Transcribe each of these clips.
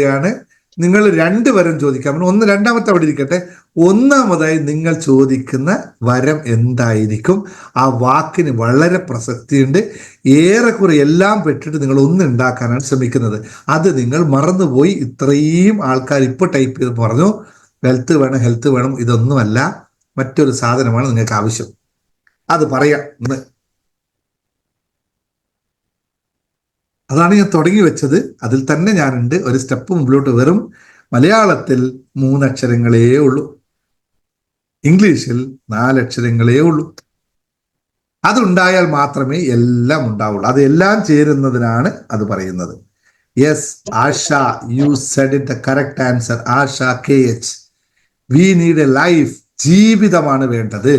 ാണ് നിങ്ങൾ രണ്ടുവരം ചോദിക്കാം. രണ്ടാമത്തെ അവിടെ ഇരിക്കട്ടെ. ഒന്നാമതായി നിങ്ങൾ ചോദിക്കുന്ന വരം എന്തായിരിക്കും? ആ വാക്കിന് വളരെ പ്രസക്തിയുണ്ട്. ഏറെക്കുറെ എല്ലാം പെട്ടിട്ട് നിങ്ങൾ ഉണ്ടാക്കാനാണ് ശ്രമിക്കുന്നത്. അത് നിങ്ങൾ മറന്നുപോയി. ഇത്രയും ആൾക്കാർ ഇപ്പോൾ ടൈപ്പ് ചെയ്ത് പറഞ്ഞു വെൽത്ത് വേണം, ഹെൽത്ത് വേണം. ഇതൊന്നുമല്ല, മറ്റൊരു സാധനമാണ് നിങ്ങൾക്ക് ആവശ്യം. അത് പറയാം. അതാണ് ഞാൻ തുടങ്ങി വെച്ചത്. അതിൽ തന്നെ ഞാനുണ്ട്. ഒരു സ്റ്റെപ്പ് മുമ്പിലോട്ട്. വെറും മലയാളത്തിൽ 3 അക്ഷരങ്ങളേ ഉള്ളൂ, ഇംഗ്ലീഷിൽ 4 അക്ഷരങ്ങളേ ഉള്ളൂ. അതുണ്ടായാൽ മാത്രമേ എല്ലാം ഉണ്ടാവുള്ളൂ. അതെല്ലാം ചേരുന്നതിനാണ് അത് പറയുന്നത്. Yes Asha, U said it the correct answer. Asha KH. We need A life. ജീവിതമാണ് വേണ്ടത്.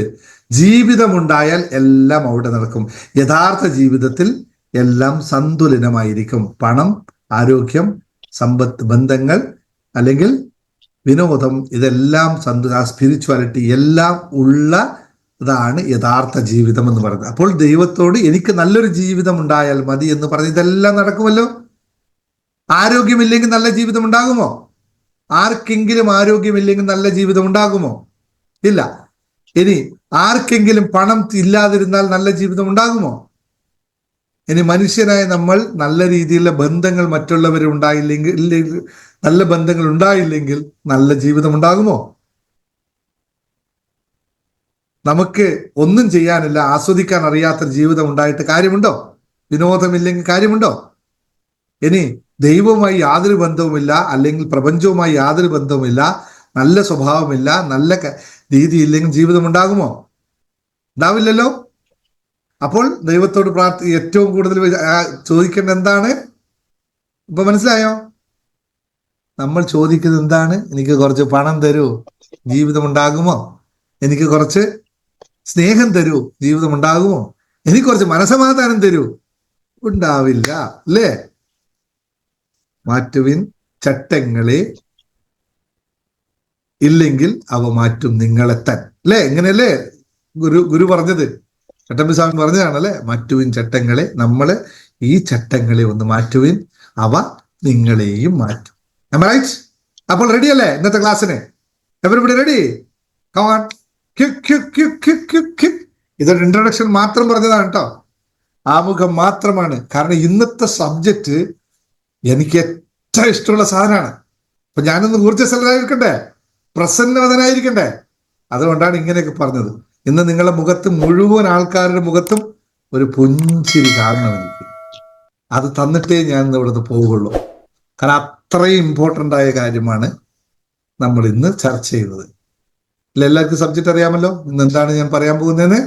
ജീവിതമുണ്ടായാൽ എല്ലാം അവിടെ നടക്കും. യഥാർത്ഥ ജീവിതത്തിൽ എല്ലാം സന്തുലിതമായിരിക്കും. പണം, ആരോഗ്യം, സമ്പത്ത്, ബന്ധങ്ങൾ, അല്ലെങ്കിൽ വിനോദം, ഇതെല്ലാം സ്പിരിച്വാലിറ്റി എല്ലാം ഉള്ളതാണ് യഥാർത്ഥ ജീവിതം എന്ന് പറയുന്നത്. അപ്പോൾ ദൈവത്തോട് എനിക്ക് നല്ലൊരു ജീവിതം ഉണ്ടായാൽ മതി എന്ന് പറഞ്ഞ് ഇതെല്ലാം നടക്കുമല്ലോ. ആരോഗ്യമില്ലെങ്കിൽ നല്ല ജീവിതം ഉണ്ടാകുമോ? ആർക്കെങ്കിലും ആരോഗ്യമില്ലെങ്കിൽ നല്ല ജീവിതം ഉണ്ടാകുമോ? ഇല്ല. ഇനി ആർക്കെങ്കിലും പണം ഇല്ലാതിരുന്നാൽ നല്ല ജീവിതം ഉണ്ടാകുമോ? ഇനി മനുഷ്യനായ നമ്മൾ നല്ല രീതിയിലുള്ള ബന്ധങ്ങൾ മറ്റുള്ളവരുണ്ടായില്ലെങ്കിൽ, നല്ല ബന്ധങ്ങൾ ഉണ്ടായില്ലെങ്കിൽ നല്ല ജീവിതം ഉണ്ടാകുമോ? നമുക്ക് ഒന്നും ചെയ്യാനില്ല, ആസ്വദിക്കാൻ അറിയാത്ത ജീവിതം ഉണ്ടായിട്ട് കാര്യമുണ്ടോ? വിനോദമില്ലെങ്കിൽ കാര്യമുണ്ടോ? ഇനി ദൈവവുമായി യാതൊരു ബന്ധവുമില്ല, അല്ലെങ്കിൽ പ്രപഞ്ചവുമായി യാതൊരു ബന്ധവുമില്ല, നല്ല സ്വഭാവമില്ല, നല്ല രീതിയില്ലെങ്കിൽ ജീവിതം ഉണ്ടാകുമോ? ഉണ്ടാവില്ലല്ലോ. അപ്പോൾ ദൈവത്തോട് ഏറ്റവും കൂടുതൽ ചോദിക്കേണ്ടത് എന്താണ്? ഇപ്പൊ മനസ്സിലായോ? നമ്മൾ ചോദിക്കുന്നത് എന്താണ്? എനിക്ക് കുറച്ച് പണം തരൂ, ജീവിതം ഉണ്ടാകുമോ? എനിക്ക് കുറച്ച് സ്നേഹം തരൂ, ജീവിതം ഉണ്ടാകുമോ? എനിക്ക് കുറച്ച് മനസമാധാനം തരൂ, ഉണ്ടാവില്ല. അല്ലേ? മാറ്റുവിൻ ചട്ടങ്ങളെ, ഇല്ലെങ്കിൽ അവ മാറ്റും നിങ്ങളെത്താൻ. അല്ലേ? എങ്ങനെയല്ലേ ഗുരു പറഞ്ഞത്? ചട്ടമ്പി സ്വാമി പറഞ്ഞതാണല്ലേ, മാറ്റുവിൻ ചട്ടങ്ങളെ. നമ്മള് ഈ ചട്ടങ്ങളെ ഒന്ന് മാറ്റുവിൻ, അവ നിങ്ങളെയും മാറ്റും. റൈറ്റ്? അപ്പോൾ റെഡി അല്ലേ ഇന്നത്തെ ക്ലാസ്സിന്? Everybody ready? Come on. ഇതൊരു ഇൻട്രൊഡക്ഷൻ മാത്രം പറഞ്ഞതാണ് കേട്ടോ, ആമുഖം മാത്രമാണ്. കാരണം ഇന്നത്തെ സബ്ജക്റ്റ് എനിക്ക് ഏറ്റവും ഇഷ്ടമുള്ള സാധനമാണ്. അപ്പൊ ഞാനൊന്ന് ഊർജ്ജസ്വലനായിരിക്കണ്ടേ, പ്രസന്നവതനായിരിക്കണ്ടേ? അതുകൊണ്ടാണ് ഇങ്ങനെയൊക്കെ പറഞ്ഞത്. ഇന്ന് നിങ്ങളുടെ മുഖത്ത്, മുഴുവൻ ആൾക്കാരുടെ മുഖത്തും ഒരു പുഞ്ചിരി കാണണം എനിക്ക്. അത് തന്നിട്ടേ ഞാൻ ഇന്ന് ഇവിടുന്ന് പോവുള്ളൂ. കാരണം അത്രയും ഇമ്പോർട്ടൻ്റ് ആയ കാര്യമാണ് നമ്മൾ ഇന്ന് ചർച്ച ചെയ്യുന്നത്. എല്ലാവർക്കും സബ്ജക്റ്റ് അറിയാമല്ലോ ഇന്ന് എന്താണ് ഞാൻ പറയാൻ പോകുന്നതെന്ന്.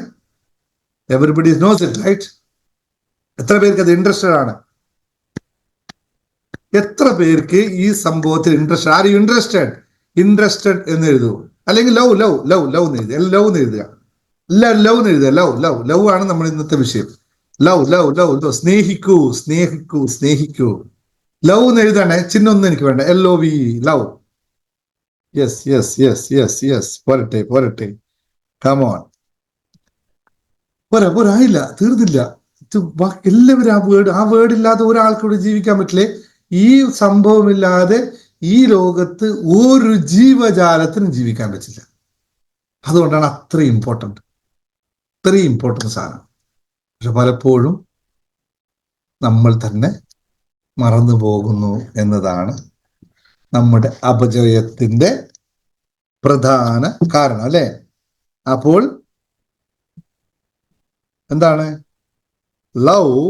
Everybody knows it, right? എത്ര പേർക്ക് അത് ഇൻട്രസ്റ്റഡ് ആണ്? എത്ര പേർക്ക് ഈ സംഭവത്തിൽ ഇൻട്രസ്റ്റ്? ആർ യു ഇൻട്രസ്റ്റഡ് എന്ന് എഴുതൂ, അല്ലെങ്കിൽ ലവ് ലവ് ലവ് ലവ് എന്ന് എഴുതുക. ലവ് എന്ന് എഴുതുക, ലവ് എന്ന് എഴുതുക. ലവ് ലവ് ലവ് ആണ് നമ്മൾ ഇന്നത്തെ വിഷയം. Love love love love. സ്നേഹിക്കൂ സ്നേഹിക്കൂ സ്നേഹിക്കൂ. ലവ് എന്ന് എഴുതാണേ, ചിഹ്നമൊന്നും എനിക്ക് വേണ്ട. LOVE, love. Yes yes yes yes yes. പോരട്ടെ പോരട്ടെ, കമോൺ. പോരായില്ല, തീർന്നില്ല. എല്ലാവരും ആ വേർഡ് ഇല്ലാതെ ഒരാൾക്കൂടെ ജീവിക്കാൻ പറ്റില്ലേ? ഈ സംഭവമില്ലാതെ ഈ ലോകത്ത് ഒരു ജീവജാലത്തിനും ജീവിക്കാൻ പറ്റില്ല. അതുകൊണ്ടാണ് അത്രയും ഇമ്പോർട്ടൻ്റ് സാധനം. പക്ഷെ പലപ്പോഴും നമ്മൾ തന്നെ മറന്നു പോകുന്നു എന്നതാണ് നമ്മുടെ അപജയത്തിന്റെ പ്രധാന കാരണം, അല്ലെ? അപ്പോൾ എന്താണ് ലവ്?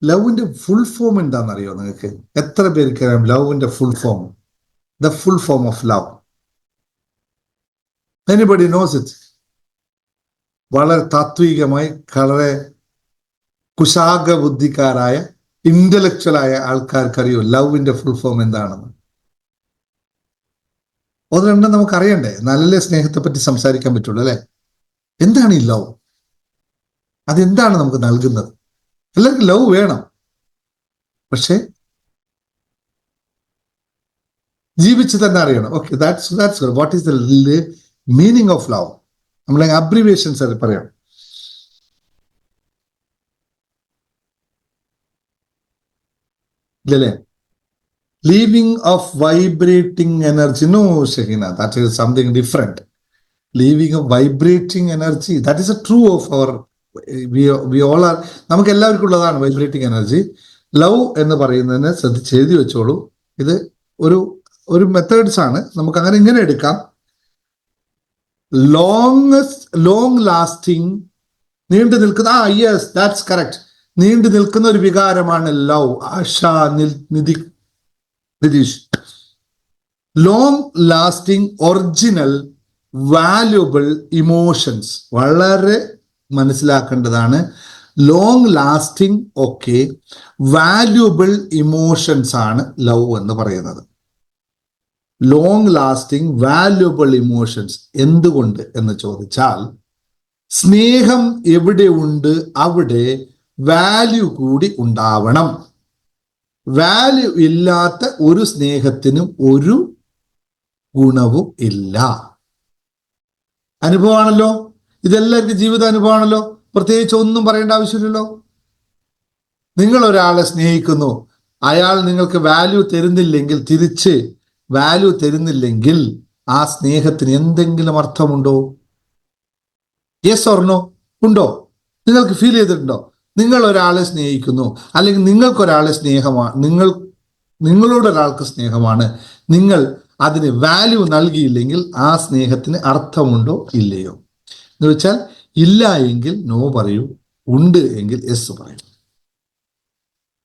ലവിന്റെ ഫുൾ ഫോം എന്താണെന്നറിയോ നിങ്ങൾക്ക്? എത്ര പേർക്ക് അറിയാം ലവിന്റെ full form? The full form of love. Anybody knows it? വളരെ താത്വികമായി, വളരെ കുശാഗ ബുദ്ധിക്കാരായ, ഇന്റലക്ച്വലായ ആൾക്കാർക്കറിയോ ലവിന്റെ ഫുൾ ഫോം എന്താണെന്ന്? ഒന്ന് രണ്ടും നമുക്ക് അറിയണ്ടേ, നല്ല സ്നേഹത്തെ പറ്റി സംസാരിക്കാൻ പറ്റുള്ളൂ, അല്ലെ? എന്താണ് ഈ ലവ്? അതെന്താണ് നമുക്ക് നൽകുന്നത്? എല്ലാവർക്കും ലവ് വേണം, പക്ഷെ ജീവിച്ച് തന്നെ അറിയണം. Okay, that's what is the meaning of love? നമ്മളെ അബ്രിവേഷൻസ് അത് പറയാം. ഇല്ലല്ലേ? Living of vibrating energy. No Shaheena, that is something different. Living of vibrating energy, that is a true of our we all are. നമുക്ക് എല്ലാവർക്കും ഉള്ളതാണ് vibrating energy. Love എന്ന് പറയുന്നതിനെ ശ്രദ്ധിച്ച് എഴുതി വെച്ചോളൂ. ഇത് ഒരു ഒരു മെത്തേഡ്സ് ആണ്. നമുക്ക് അങ്ങനെ ഇങ്ങനെ എടുക്കാം. ലോങ് ലാസ്റ്റിംഗ്, നീണ്ടു നിൽക്കുന്ന, യെസ് ദാറ്റ്സ് കറക്റ്റ്, നീണ്ടു നിൽക്കുന്ന ഒരു വികാരമാണ് love. Nitish. Long lasting original valuable emotions, വളരെ മനസ്സിലാക്കേണ്ടതാണ്. ലോങ് ലാസ്റ്റിംഗ് ഒക്കെ വാല്യുബിൾ ഇമോഷൻസ് ആണ് ലവ് എന്ന് പറയുന്നത്. Long lasting valuable emotions. എന്തുകൊണ്ട് എന്ന് ചോദിച്ചാൽ, സ്നേഹം എവിടെ ഉണ്ട് അവിടെ വാല്യൂ കൂടി ഉണ്ടാവണം. വാല്യൂ ഇല്ലാത്ത ഒരു സ്നേഹത്തിനും ഒരു ഗുണവും ഇല്ല. അനുഭവമാണല്ലോ, ഇതെല്ലാവർക്കും ജീവിത അനുഭവമാണല്ലോ, പ്രത്യേകിച്ച് ഒന്നും പറയേണ്ട ആവശ്യമില്ലല്ലോ. നിങ്ങൾ ഒരാളെ സ്നേഹിക്കുന്നു, അയാൾ നിങ്ങൾക്ക് വാല്യൂ തരുന്നില്ലെങ്കിൽ, തിരിച്ച് വാല്യൂ തരുന്നില്ലെങ്കിൽ ആ സ്നേഹത്തിന് എന്തെങ്കിലും അർത്ഥമുണ്ടോ? Yes or no? ഉണ്ടോ? നിങ്ങൾക്ക് ഫീൽ ചെയ്തിട്ടുണ്ടോ? നിങ്ങൾ ഒരാളെ സ്നേഹിക്കുന്നു, അല്ലെങ്കിൽ നിങ്ങൾക്കൊരാളെ സ്നേഹമാണ്, നിങ്ങളോടൊരാൾക്ക് സ്നേഹമാണ്, നിങ്ങൾ അതിന് വാല്യൂ നൽകിയില്ലെങ്കിൽ ആ സ്നേഹത്തിന് അർത്ഥമുണ്ടോ ഇല്ലയോ എന്ന് വെച്ചാൽ, ഇല്ല എങ്കിൽ നോ പറയൂ, ഉണ്ട് എങ്കിൽ യെസ് പറയൂ.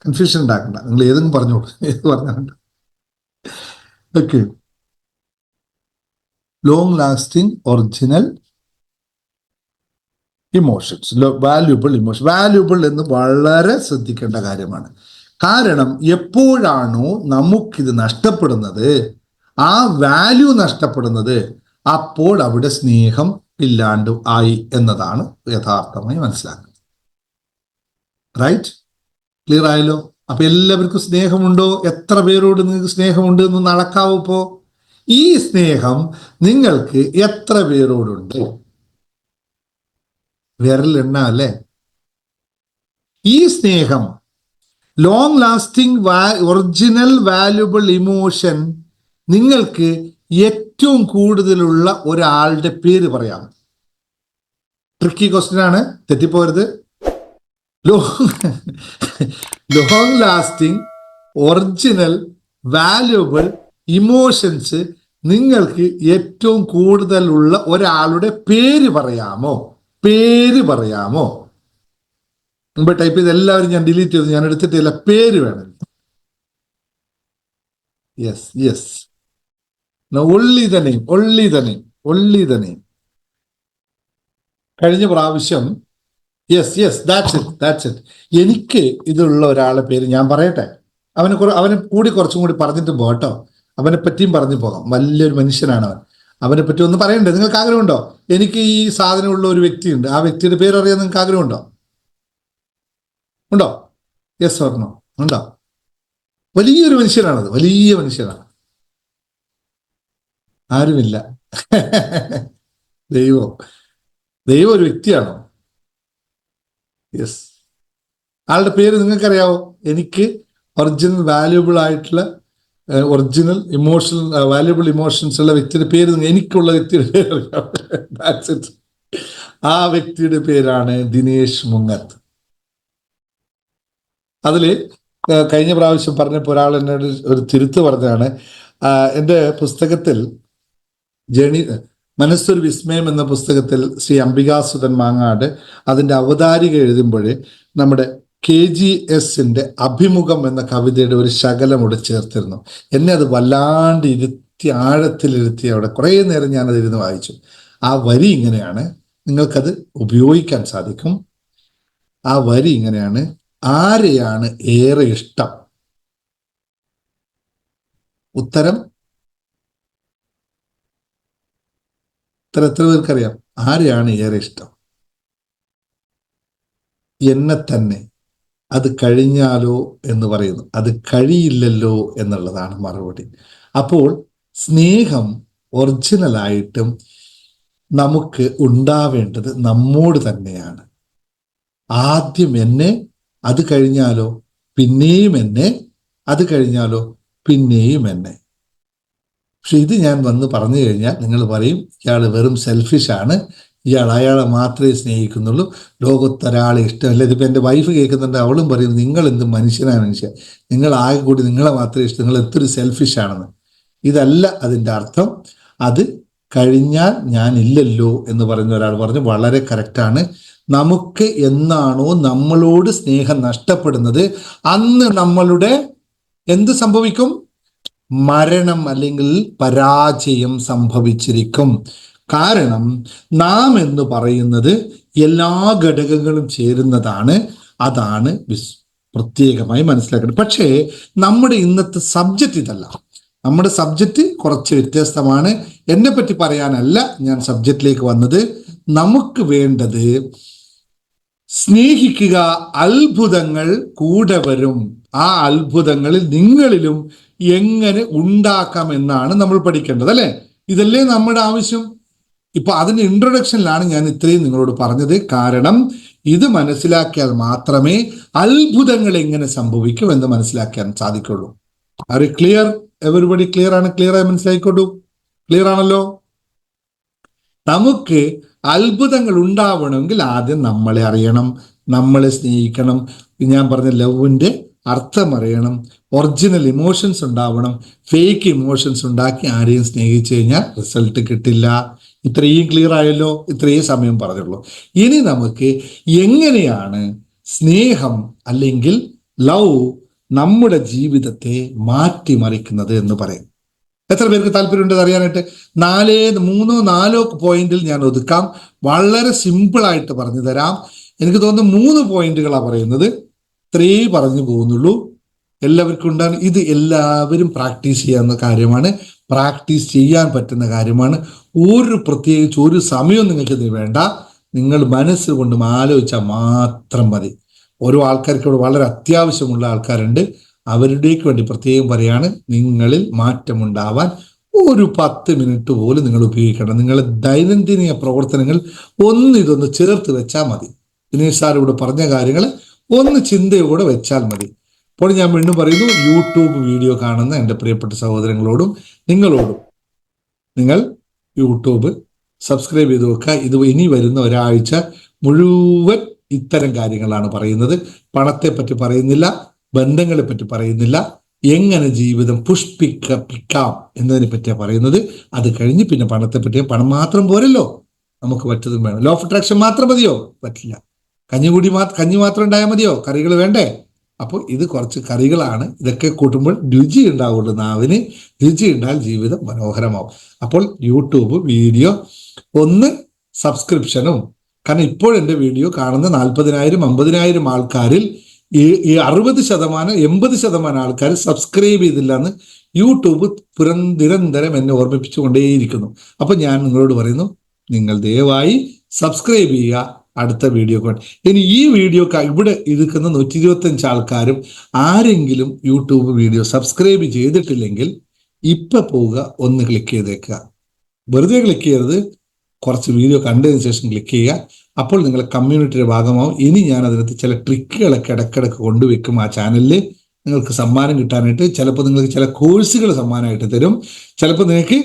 കൺഫ്യൂഷൻ ഉണ്ടാക്കണ്ട, നിങ്ങൾ ഏതെങ്കിലും പറഞ്ഞോളൂ, ഏത് പറഞ്ഞാൽ. Okay. Long lasting original emotions, valuable emotion. Valuable എന്ന് വളരെ ശ്രദ്ധിക്കേണ്ട കാര്യമാണ്. കാരണം എപ്പോഴാണോ നമുക്കിത് നഷ്ടപ്പെടുന്നത്, ആ വാല്യൂ നഷ്ടപ്പെടുന്നത്, അപ്പോൾ അവിടെ സ്നേഹം ഇല്ലാണ്ട് ആയി എന്നതാണ് യഥാർത്ഥമായി മനസ്സിലാക്കുന്നത്. റൈറ്റ്? ക്ലിയർ ആയല്ലോ? അപ്പൊ എല്ലാവർക്കും സ്നേഹമുണ്ടോ? എത്ര പേരോട് നിങ്ങൾക്ക് സ്നേഹമുണ്ട് എന്ന് നടക്കാവൂ. ഇപ്പോ ഈ സ്നേഹം നിങ്ങൾക്ക് എത്ര പേരോടുണ്ട്? വിരലെണ്ണ അല്ലേ? ഈ സ്നേഹം, long lasting original valuable emotion, നിങ്ങൾക്ക് ഏറ്റവും കൂടുതലുള്ള ഒരാളുടെ പേര് പറയാം. ട്രിക്കി ക്വസ്റ്റ്യൻ ആണ്, തെറ്റിപ്പോരുത്. Long lasting original valuable emotions, നിങ്ങൾക്ക് ഏറ്റവും കൂടുതലുള്ള ഒരാളുടെ പേര് പറയാമോ? പേര് പറയാമോ? മുമ്പ് ടൈപ്പ് ചെയ്ത് എല്ലാവരും ഞാൻ ഡിലീറ്റ് ചെയ്തു, ഞാൻ എടുത്തിട്ടില്ല. പേര് വേണം. Yes yes, only the name, only the name, only the name. കഴിഞ്ഞ പ്രാവശ്യം, യെസ് യെസ്, ദാറ്റ്സ് ഇറ്റ്. എനിക്ക് ഇതുള്ള ഒരാളെ പേര് ഞാൻ പറയട്ടെ. അവനെ കൂടി കുറച്ചും കൂടി പറഞ്ഞിട്ട് പോകട്ടോ. അവനെ പറ്റിയും പറഞ്ഞു പോകാം. വലിയൊരു മനുഷ്യനാണ് അവൻ. അവനെ പറ്റി ഒന്ന് പറയണ്ടേ? നിങ്ങൾക്ക് ആഗ്രഹമുണ്ടോ? എനിക്ക് ഈ സാധനമുള്ള ഒരു വ്യക്തിയുണ്ട്, ആ വ്യക്തിയുടെ പേര് അറിയാൻ നിങ്ങൾക്ക് ആഗ്രഹമുണ്ടോ? ഉണ്ടോ? Yes or no? ഉണ്ടോ? വലിയൊരു മനുഷ്യനാണത്, വലിയ മനുഷ്യനാണ്. ആരുമില്ല. ദൈവം ഒരു വ്യക്തിയാണോ? യെസ്. ആളുടെ പേര് നിങ്ങൾക്കറിയാവോ? എനിക്ക് ഒറിജിനൽ വാല്യുബിൾ ആയിട്ടുള്ള ഒറിജിനൽ ഇമോഷണൽ വാല്യുബിൾ ഇമോഷൻസ് ഉള്ള വ്യക്തിയുടെ പേര്, എനിക്കുള്ള വ്യക്തിയുടെ പേര് അറിയാം. That's it. ആ വ്യക്തിയുടെ പേരാണ് ദിനേശ് മുങ്ങത്ത്. അതില് കഴിഞ്ഞ പ്രാവശ്യം പറഞ്ഞപ്പോൾ ഒരാൾ എന്നോട് ഒരു തിരുത്ത് പറഞ്ഞതാണ്. എൻ്റെ പുസ്തകത്തിൽ മനസ്സൊരു വിസ്മയം എന്ന പുസ്തകത്തിൽ ശ്രീ അംബികാസുധൻ മാങ്ങാട് അതിൻ്റെ അവതാരിക എഴുതുമ്പോൾ നമ്മുടെ KGS അഭിമുഖം എന്ന കവിതയുടെ ഒരു ശകലം കൂടെ ചേർത്തിരുന്നു. എന്നെ അത് വല്ലാണ്ട് ആഴത്തിലിരുത്തി അവിടെ കുറേ നേരം ഞാനത് ഇരുന്ന് വായിച്ചു. ആ വരി ഇങ്ങനെയാണ്, നിങ്ങൾക്കത് ഉപയോഗിക്കാൻ സാധിക്കും. ആ വരി ഇങ്ങനെയാണ്: ആരെയാണ് ഏറെ ഇഷ്ടം? ഉത്തരം എത്ര പേർക്കറിയാം? ആരെയാണ് ഏറെ ഇഷ്ടം? എന്നെ തന്നെ. അത് കഴിഞ്ഞാലോ എന്ന് പറയുന്നു. അത് കഴിയില്ലല്ലോ എന്നുള്ളതാണ് മറുപടി. അപ്പോൾ സ്നേഹം ഒറിജിനലായിട്ടും നമുക്ക് ഉണ്ടാവേണ്ടത് നമ്മോട് തന്നെയാണ്. ആദ്യം എന്നെ, അത് കഴിഞ്ഞാലോ പിന്നെയും എന്നെ, അത് കഴിഞ്ഞാലോ പിന്നെയും എന്നെ. പക്ഷെ ഇത് ഞാൻ വന്ന് പറഞ്ഞു കഴിഞ്ഞാൽ നിങ്ങൾ പറയും ഇയാൾ വെറും സെൽഫിഷാണ്, അയാളെ മാത്രമേ സ്നേഹിക്കുന്നുള്ളൂ, ലോകത്തൊരാളെ ഇഷ്ടമല്ല. ഇതിപ്പോൾ എൻ്റെ വൈഫ് കേൾക്കുന്നുണ്ട്, അവളും പറയും നിങ്ങൾ എന്ത് മനുഷ്യനാണ് മനുഷ്യ, നിങ്ങൾ ആകെ കൂടി നിങ്ങളെ മാത്രമേ ഇഷ്ടം, നിങ്ങൾ എത്ര സെൽഫിഷാണെന്ന്. ഇതല്ല അതിൻ്റെ അർത്ഥം. അത് കഴിഞ്ഞാൽ ഞാൻ ഇല്ലല്ലോ എന്ന് പറയുന്ന ഒരാൾ പറഞ്ഞു, വളരെ കറക്റ്റാണ്. നമുക്ക് എന്നാണോ നമ്മളോട് സ്നേഹം നഷ്ടപ്പെടുന്നത് അന്ന് നമ്മളുടെ എന്ത് സംഭവിക്കും? മരണം അല്ലെങ്കിൽ പരാജയം സംഭവിച്ചിരിക്കും. കാരണം നാം എന്ന് പറയുന്നത് എല്ലാ ഘടകങ്ങളും ചേരുന്നതാണ്. അതാണ് പ്രത്യേകമായി മനസ്സിലാക്കുന്നത്. പക്ഷേ നമ്മുടെ ഇന്നത്തെ സബ്ജക്റ്റ് ഇതല്ല. നമ്മുടെ സബ്ജക്റ്റ് കുറച്ച് വ്യത്യസ്തമാണ്. എന്നെ പറ്റി പറയാനല്ല ഞാൻ സബ്ജക്റ്റിലേക്ക് വന്നത്. നമുക്ക് വേണ്ടത് സ്നേഹിക്കുക, അത്ഭുതങ്ങൾ കൂടെ വരും. ആ അത്ഭുതങ്ങളിൽ നിങ്ങളിലും എങ്ങനെ ഉണ്ടാക്കാം എന്നാണ് നമ്മൾ പഠിക്കേണ്ടത്, അല്ലെ? ഇതല്ലേ നമ്മുടെ ആവശ്യം. ഇപ്പൊ അതിന്റെ ഇൻട്രൊഡക്ഷനിലാണ് ഞാൻ ഇത്രയും നിങ്ങളോട് പറഞ്ഞത്. കാരണം ഇത് മനസ്സിലാക്കിയാൽ മാത്രമേ അത്ഭുതങ്ങൾ എങ്ങനെ സംഭവിക്കും എന്ന് മനസ്സിലാക്കാൻ സാധിക്കുള്ളൂ. Are you clear? Everybody clear ആണ്? ക്ലിയർ ആയി മനസ്സിലായിക്കോട്ടു. ക്ലിയർ ആണല്ലോ? നമുക്ക് അത്ഭുതങ്ങൾ ഉണ്ടാവണമെങ്കിൽ ആദ്യം നമ്മളെ അറിയണം, നമ്മളെ സ്നേഹിക്കണം. ഞാൻ പറഞ്ഞ ലവിന്റെ അർത്ഥം അറിയണം, ഒറിജിനൽ ഇമോഷൻസ് ഉണ്ടാവണം. ഫേക്ക് ഇമോഷൻസ് ഉണ്ടാക്കി ആരെയും സ്നേഹിച്ചു കഴിഞ്ഞാൽ റിസൾട്ട് കിട്ടില്ല. ഇത്രയും ക്ലിയർ ആയല്ലോ? ഇത്രയും സമയം പറഞ്ഞുള്ളൂ. ഇനി നമുക്ക് എങ്ങനെയാണ് സ്നേഹം അല്ലെങ്കിൽ ലവ് നമ്മുടെ ജീവിതത്തെ മാറ്റിമറിക്കുന്നത് എന്ന് പറയും. എത്ര പേർക്ക് താല്പര്യമുണ്ട് അറിയാനായിട്ട്? 3-4 പോയിന്റിൽ ഞാൻ ഒതുക്കാം. വളരെ സിമ്പിളായിട്ട് പറഞ്ഞു തരാം. എനിക്ക് തോന്നുന്നു 3 പോയിന്റുകളാണ് പറയുന്നത്. ഇത്രയും പറഞ്ഞു പോകുന്നുള്ളൂ. എല്ലാവർക്കും ഉണ്ടാകും. ഇത് എല്ലാവരും പ്രാക്ടീസ് ചെയ്യാവുന്ന കാര്യമാണ്, പ്രാക്ടീസ് ചെയ്യാൻ പറ്റുന്ന കാര്യമാണ്. പ്രത്യേകിച്ച് ഒരു സമയവും നിങ്ങൾക്ക് ഇത് വേണ്ട. നിങ്ങൾ മനസ്സുകൊണ്ടും ആലോചിച്ചാൽ മാത്രം മതി. ഓരോ ആൾക്കാർക്ക് ഇവിടെ വളരെ അത്യാവശ്യമുള്ള ആൾക്കാരുണ്ട്. അവരുടേക്ക് വേണ്ടി പ്രത്യേകം പറയാണ്, നിങ്ങളിൽ മാറ്റമുണ്ടാവാൻ ഒരു 10 മിനിറ്റ് പോലും നിങ്ങൾ ഉപയോഗിക്കണം. നിങ്ങളുടെ ദൈനംദിന പ്രവർത്തനങ്ങൾ ഇതൊന്ന് ചേർത്ത് വെച്ചാൽ മതി. ദിനേശ് സാർ ഇവിടെ പറഞ്ഞ കാര്യങ്ങൾ ഒന്ന് ചിന്തയോടെ വെച്ചാൽ മതി. അപ്പോൾ ഞാൻ വീണ്ടും പറയുന്നു, യൂട്യൂബ് വീഡിയോ കാണുന്ന എൻ്റെ പ്രിയപ്പെട്ട സഹോദരങ്ങളോടും നിങ്ങളോടും, നിങ്ങൾ യൂട്യൂബ് സബ്സ്ക്രൈബ് ചെയ്ത് വെക്കുക. ഇത് ഇനി വരുന്ന ഒരാഴ്ച മുഴുവൻ ഇത്തരം കാര്യങ്ങളാണ് പറയുന്നത്. പണത്തെ പറ്റി പറയുന്നില്ല, ബന്ധങ്ങളെ പറ്റി പറയുന്നില്ല, എങ്ങനെ ജീവിതം പുഷ്പിക്കാം എന്നതിനെ പറ്റിയാണ് പറയുന്നത്. അത് കഴിഞ്ഞ് പിന്നെ പണത്തെ പറ്റി, പണം മാത്രം പോരല്ലോ, നമുക്ക് പറ്റതും വേണം. ലോ ഓഫ് അട്രാക്ഷൻ മാത്രം മതിയോ? പറ്റില്ല. കഞ്ഞി മാത്രം ഉണ്ടായാൽ മതിയോ? കറികൾ വേണ്ടേ? അപ്പോൾ ഇത് കുറച്ച് കറികളാണ്. ഇതൊക്കെ കൂട്ടുമ്പോൾ രുചി ഉണ്ടാവുള്ളൂ. നാവിന് രുചി ഉണ്ടായാൽ ജീവിതം മനോഹരമാവും. അപ്പോൾ യൂട്യൂബ് വീഡിയോ സബ്സ്ക്രിപ്ഷനും, കാരണം ഇപ്പോൾ എൻ്റെ വീഡിയോ കാണുന്ന 40,000 50,000 ആൾക്കാരിൽ 60% 80% ആൾക്കാർ സബ്സ്ക്രൈബ് ചെയ്തില്ല എന്ന് യൂട്യൂബ് നിരന്തരം എന്നെ ഓർമ്മിപ്പിച്ചുകൊണ്ടേയിരിക്കുന്നു. അപ്പൊ ഞാൻ നിങ്ങളോട് പറയുന്നു, നിങ്ങൾ ദയവായി സബ്സ്ക്രൈബ് ചെയ്യുക. അടുത്ത വീഡിയോ ഇനി ഈ വീഡിയോ ഇവിടെ ഇരിക്കുന്ന 125 ആൾക്കാരും ആരെങ്കിലും യൂട്യൂബ് വീഡിയോ സബ്സ്ക്രൈബ് ചെയ്തിട്ടില്ലെങ്കിൽ ഇപ്പൊ പോവുക, ഒന്ന് ക്ലിക്ക് ചെയ്തേക്കുക. വെറുതെ ക്ലിക്ക് ചെയ്യരുത്, കുറച്ച് വീഡിയോ കണ്ടതിന് ശേഷം ക്ലിക്ക് ചെയ്യുക. അപ്പോൾ നിങ്ങൾ കമ്മ്യൂണിറ്റിയുടെ ഭാഗമാവും. ഇനി ഞാൻ അതിനകത്ത് ചില ട്രിക്കുകളൊക്കെ ഇടയ്ക്കിടയ്ക്ക് കൊണ്ടുവെക്കും ആ ചാനലിൽ, നിങ്ങൾക്ക് സമ്മാനം കിട്ടാനായിട്ട്. ചിലപ്പോൾ നിങ്ങൾക്ക് ചില കോഴ്സുകൾ സമ്മാനമായിട്ട് തരും, ചിലപ്പോൾ നിങ്ങൾക്ക്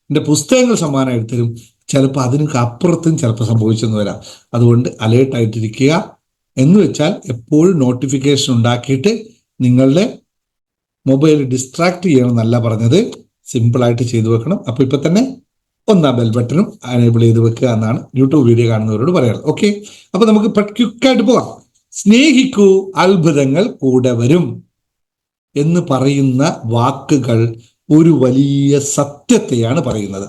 എൻ്റെ പുസ്തകങ്ങൾ സമ്മാനമായിട്ട് തരും, ചിലപ്പോൾ അതിനൊക്കെ അപ്പുറത്തും ചിലപ്പോൾ സംഭവിച്ചെന്ന് വരാം. അതുകൊണ്ട് അലേർട്ടായിട്ടിരിക്കുക. എന്ന് വെച്ചാൽ എപ്പോഴും നോട്ടിഫിക്കേഷൻ ഉണ്ടാക്കിയിട്ട് നിങ്ങളുടെ മൊബൈൽ ഡിസ്ട്രാക്ട് ചെയ്യണമെന്നല്ല പറഞ്ഞത്, സിമ്പിളായിട്ട് ചെയ്തു വെക്കണം. അപ്പോൾ ഇപ്പം തന്നെ 1 ബെൽ ബട്ടണും എനേബിൾ ചെയ്ത് വെക്കുക എന്നാണ് യൂട്യൂബ് വീഡിയോ കാണുന്നവരോട് പറയാറ്. ഓക്കെ, അപ്പോൾ നമുക്ക് ക്വിക്കായിട്ട് പോകാം. സ്നേഹിക്കൂ, അത്ഭുതങ്ങൾ കൂടെ വരും എന്ന് പറയുന്ന വാക്കുകൾ ഒരു വലിയ സത്യത്തെയാണ് പറയുന്നത്.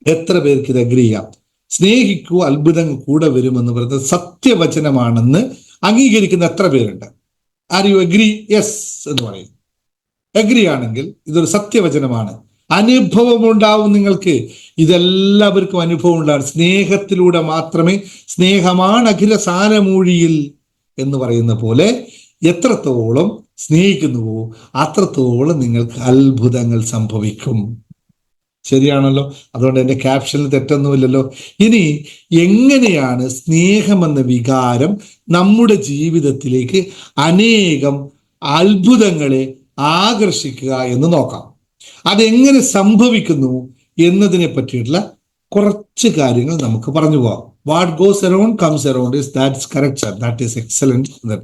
എത്ര പേർക്ക് ഇത് അഗ്രി ചെയ്യാം? സ്നേഹിക്കൂ, അത്ഭുതങ്ങൾ കൂടെ വരുമെന്ന് പറയുന്നത് സത്യവചനമാണെന്ന് അംഗീകരിക്കുന്ന എത്ര പേരുണ്ട്? Are you agree? യെസ് എന്ന് പറയും. അഗ്രി ആണെങ്കിൽ ഇതൊരു സത്യവചനമാണ്. അനുഭവം ഉണ്ടാവും നിങ്ങൾക്ക്. ഇതെല്ലാവർക്കും അനുഭവം ഉണ്ടാകും. സ്നേഹത്തിലൂടെ മാത്രമേ, സ്നേഹമാണ് അഖില സാരമൂഴിയിൽ എന്ന് പറയുന്ന പോലെ എത്രത്തോളം സ്നേഹിക്കുന്നുവോ അത്രത്തോളം നിങ്ങൾക്ക് അത്ഭുതങ്ങൾ സംഭവിക്കും. ശരിയാണല്ലോ? അതുകൊണ്ട് എൻ്റെ ക്യാപ്ഷനിൽ തെറ്റൊന്നുമില്ലല്ലോ. ഇനി എങ്ങനെയാണ് സ്നേഹമെന്ന വികാരം നമ്മുടെ ജീവിതത്തിലേക്ക് അനേകം അത്ഭുതങ്ങളെ ആകർഷിക്കുക എന്ന് നോക്കാം. അതെങ്ങനെ സംഭവിക്കുന്നു എന്നതിനെ പറ്റിയിട്ടുള്ള കുറച്ച് കാര്യങ്ങൾ നമുക്ക് പറഞ്ഞു പോവാം. What goes around comes around is that's correct sir, that is excellent.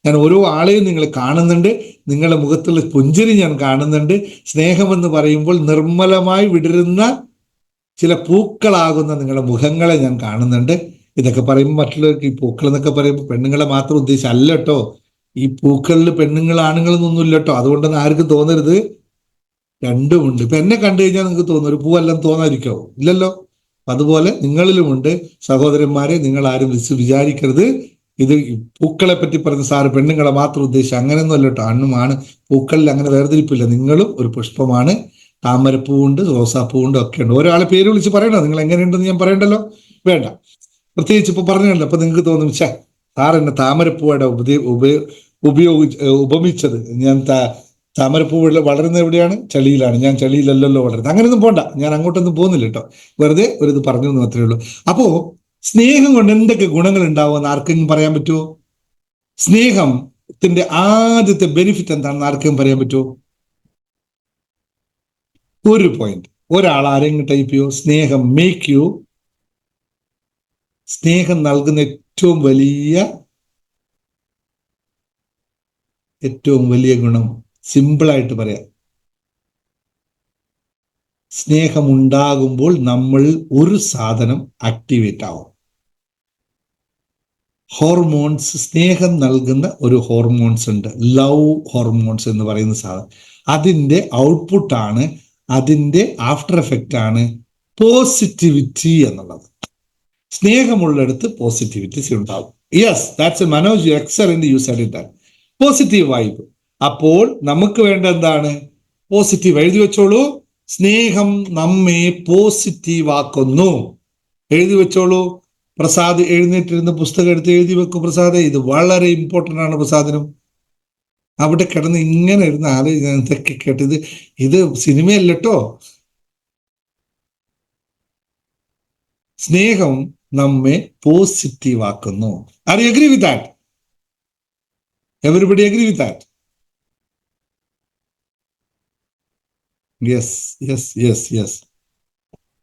ഞാൻ ഓരോ ആളെയും നിങ്ങൾ കാണുന്നുണ്ട്, നിങ്ങളുടെ മുഖത്തുള്ള പുഞ്ചിരി ഞാൻ കാണുന്നുണ്ട്. സ്നേഹമെന്ന് പറയുമ്പോൾ നിർമ്മലമായി വിടരുന്ന ചില പൂക്കളാകുന്ന നിങ്ങളുടെ മുഖങ്ങളെ ഞാൻ കാണുന്നുണ്ട്. ഇതൊക്കെ പറയുമ്പോൾ മറ്റുള്ളവർക്ക് ഈ പൂക്കൾ എന്നൊക്കെ പറയുമ്പോൾ പെണ്ണുങ്ങളെ മാത്രം ഉദ്ദേശിച്ച് അല്ല കേട്ടോ. ഈ പൂക്കളിൽ പെണ്ണുങ്ങൾ ആണുങ്ങളെന്നൊന്നുമില്ല കേട്ടോ. അതുകൊണ്ടൊന്നും ആർക്കും തോന്നരുത്, രണ്ടുമുണ്ട്. ഇപ്പൊ എന്നെ കണ്ടു കഴിഞ്ഞാൽ നിങ്ങൾക്ക് തോന്നും ഒരു പൂവെല്ലാം തോന്നാതിരിക്കോ? ഇല്ലല്ലോ. അതുപോലെ നിങ്ങളിലുമുണ്ട് സഹോദരന്മാരെ. നിങ്ങൾ ആരും വിചാരിക്കരുത് ഇത് പൂക്കളെ പറ്റി പറഞ്ഞ സാറ് പെണ്ണുങ്ങളെ മാത്രം ഉദ്ദേശിച്ച്, അങ്ങനെയൊന്നും അല്ല കേട്ടോ. ആണ് പൂക്കളിൽ അങ്ങനെ വേർതിരിപ്പില്ല. നിങ്ങളും ഒരു പുഷ്പമാണ്. താമരപ്പൂവുണ്ട്, റോസാപ്പൂവുണ്ട്, ഒക്കെ ഉണ്ട്. ഒരാളെ പേര് വിളിച്ച് പറയണോ? നിങ്ങൾ എങ്ങനെയുണ്ടെന്ന് ഞാൻ പറയണ്ടല്ലോ, വേണ്ട. പ്രത്യേകിച്ച് ഇപ്പൊ പറഞ്ഞല്ലോ. അപ്പൊ നിങ്ങൾക്ക് തോന്നും സാർ എന്നെ താമരപ്പൂവിടെ ഉപമിച്ചത്. ഞാൻ താമരപ്പൂ വളരുന്നത് എവിടെയാണ്? ചളിയിലാണ്. ഞാൻ ചളിയിലല്ലല്ലോ വളരുന്നത്. അങ്ങനെയൊന്നും പോണ്ട, ഞാൻ അങ്ങോട്ടൊന്നും പോകുന്നില്ല കേട്ടോ. വെറുതെ ഒരു ഇത് പറഞ്ഞു എന്ന് മാത്രമേ ഉള്ളൂ. അപ്പോ സ്നേഹം കൊണ്ട് എന്തൊക്കെ ഗുണങ്ങൾ ഉണ്ടാവുമെന്ന് ആർക്കെങ്കിലും പറയാൻ പറ്റുമോ? സ്നേഹത്തിന്റെ ആദ്യത്തെ ബെനിഫിറ്റ് എന്താണെന്ന് ആർക്കെങ്കിലും പറയാൻ പറ്റുമോ? ഒരു പോയിന്റ്. ഒരാൾ ആരെങ്കിലും ടൈപ്പ് ചെയ്യോ? സ്നേഹം മേക്ക് യു. സ്നേഹം നൽകുന്ന ഏറ്റവും വലിയ ഗുണം സിമ്പിളായിട്ട് പറയാം. സ്നേഹമുണ്ടാകുമ്പോൾ നമ്മൾ ഒരു സാധനം ആക്ടിവേറ്റ് ആവും. ഹോർമോൺസ്, സ്നേഹം നൽകുന്ന ഒരു ഹോർമോൺസ് ഉണ്ട്, ലവ് ഹോർമോൺസ് എന്ന് പറയുന്ന സാധനം. അതിൻ്റെ ഔട്ട്പുട്ടാണ്, അതിൻ്റെ ആഫ്റ്റർ എഫക്റ്റ് ആണ് പോസിറ്റിവിറ്റി എന്നുള്ളത്. സ്നേഹമുള്ളിടത്ത് പോസിറ്റിവിറ്റി ഉണ്ടാവും. Yes, that's Manoj, you excellent, you said it. Positive vibe. അപ്പോൾ നമുക്ക് വേണ്ട എന്താണ്? പോസിറ്റീവ്. എഴുതി വെച്ചോളൂ. സ്നേഹം നമ്മെ പോസിറ്റീവ് ആക്കുന്നു. എഴുതി വെച്ചോളൂ. പ്രസാദ് എഴുന്നേറ്റിരുന്ന് പുസ്തകം എടുത്ത് എഴുതി വെക്കും. പ്രസാദ്, ഇത് വളരെ ഇമ്പോർട്ടൻ്റ് ആണ്. പ്രസാദിനും അവിടെ കിടന്ന് ഇങ്ങനെ ഇരുന്ന് ഇതൊക്കെ കേട്ടത്, ഇത് സിനിമയല്ലോ. സ്നേഹം നമ്മെ പോസിറ്റീവ് ആക്കുന്നു. Are you agree with that? Everybody agree with that? Yes yes yes yes.